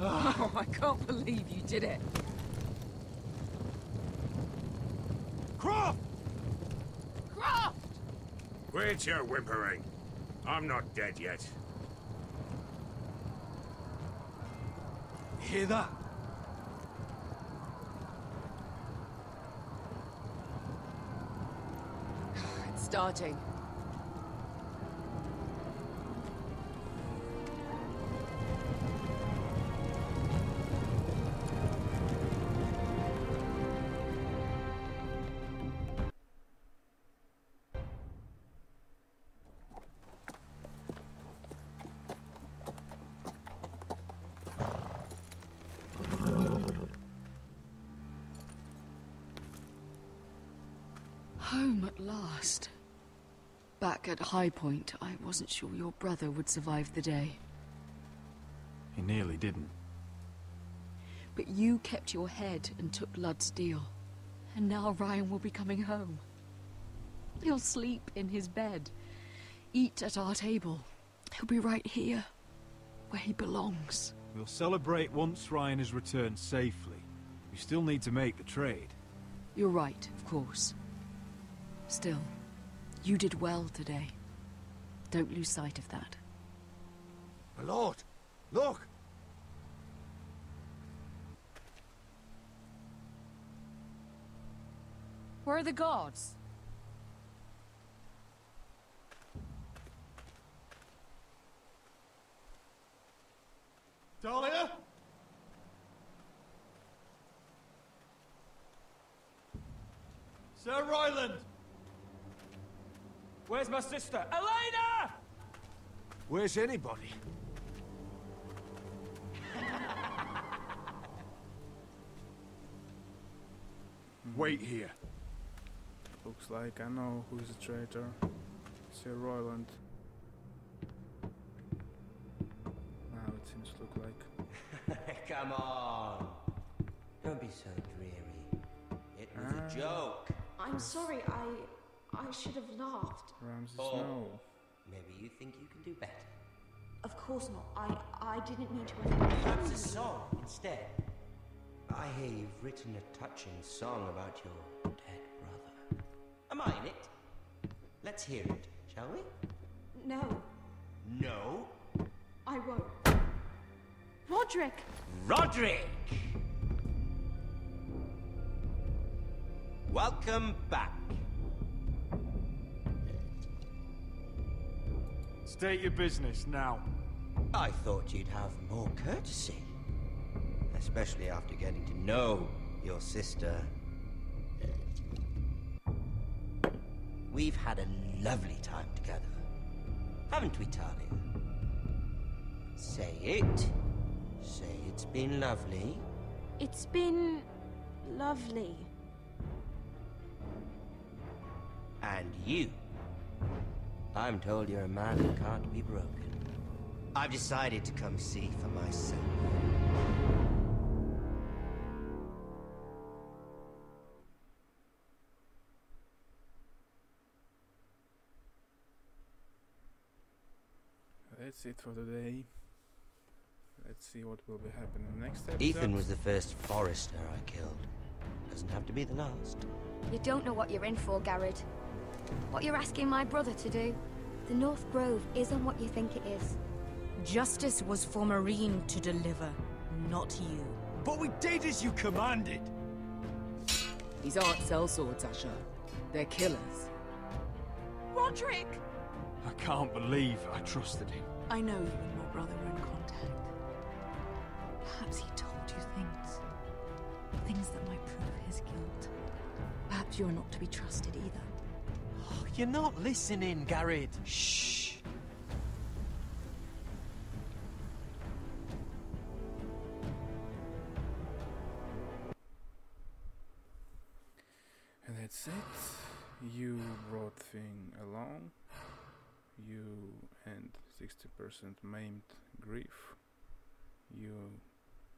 Oh, I can't believe you did it. Croft! Croft! Quit your whimpering. I'm not dead yet. Hear that? It's starting. Home at last. Back at High Point, I wasn't sure your brother would survive the day. He nearly didn't. But you kept your head and took Ludd's deal. And now Ryan will be coming home. He'll sleep in his bed, eat at our table. He'll be right here, where he belongs. We'll celebrate once Ryan has returned safely. We still need to make the trade. You're right, of course. Still, you did well today. Don't lose sight of that. My lord, look! Where are the guards? Dahlia? Sir Ryland! Where's my sister? Elena! Where's anybody? Wait here. Looks like I know who's a traitor. Sir Royland. Now it seems to look like. Come on. Don't be so dreary. It was a joke. I'm sorry, I should have laughed. Ramses, Oh. no. Maybe you think you can do better. Of course not. I didn't mean to offend Perhaps you. a song instead. I hear you've written a touching song about your dead brother. Am I in it? Let's hear it, shall we? No, No. I won't. Roderick! Roderick! Welcome back. State your business now. I thought you'd have more courtesy. Especially after getting to know your sister. We've had a lovely time together. Haven't we, Talia? Say it. Say it's been lovely. It's been lovely. And you. I'm told you're a man who can't be broken. I've decided to come see for myself. That's it for today. Let's see what will be happening next episode. Ethan was the first Forrester I killed. Doesn't have to be the last. You don't know what you're in for, Garrett. What you're asking my brother to do. The North Grove isn't what you think it is. Justice was for Marine to deliver, not you. But we did as you commanded. These aren't sellswords, Asher. They're killers. Roderick! I can't believe I trusted him. I know you and your brother were in contact. Perhaps he told you things. Things that might prove his guilt. Perhaps you're not to be trusted either. Oh, you're not listening, Garrett. Shh. And that's it. You brought thing along. You and 60% maimed Grief. You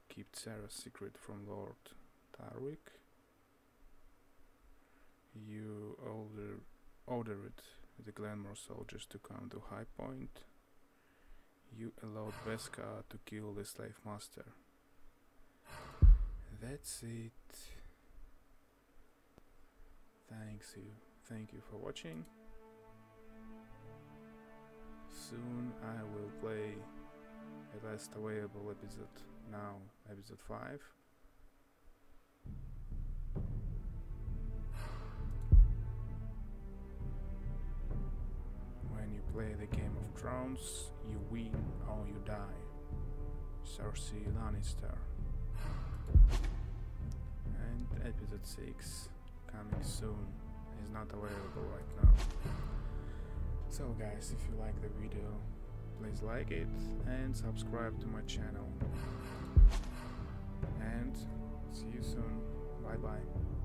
kept Sarah's secret from Lord Tarwick. You ordered the Glenmore soldiers to come to High Point. You allowed Beskar to kill the slave master. That's it. Thank you for watching. soon I will play the last available episode, now episode 5. When you play the Game of Thrones, you win or you die. Cersei Lannister. And episode 6 coming soon, is not available right now. So guys, if you like the video, please like it and subscribe to my channel. And see you soon. Bye bye.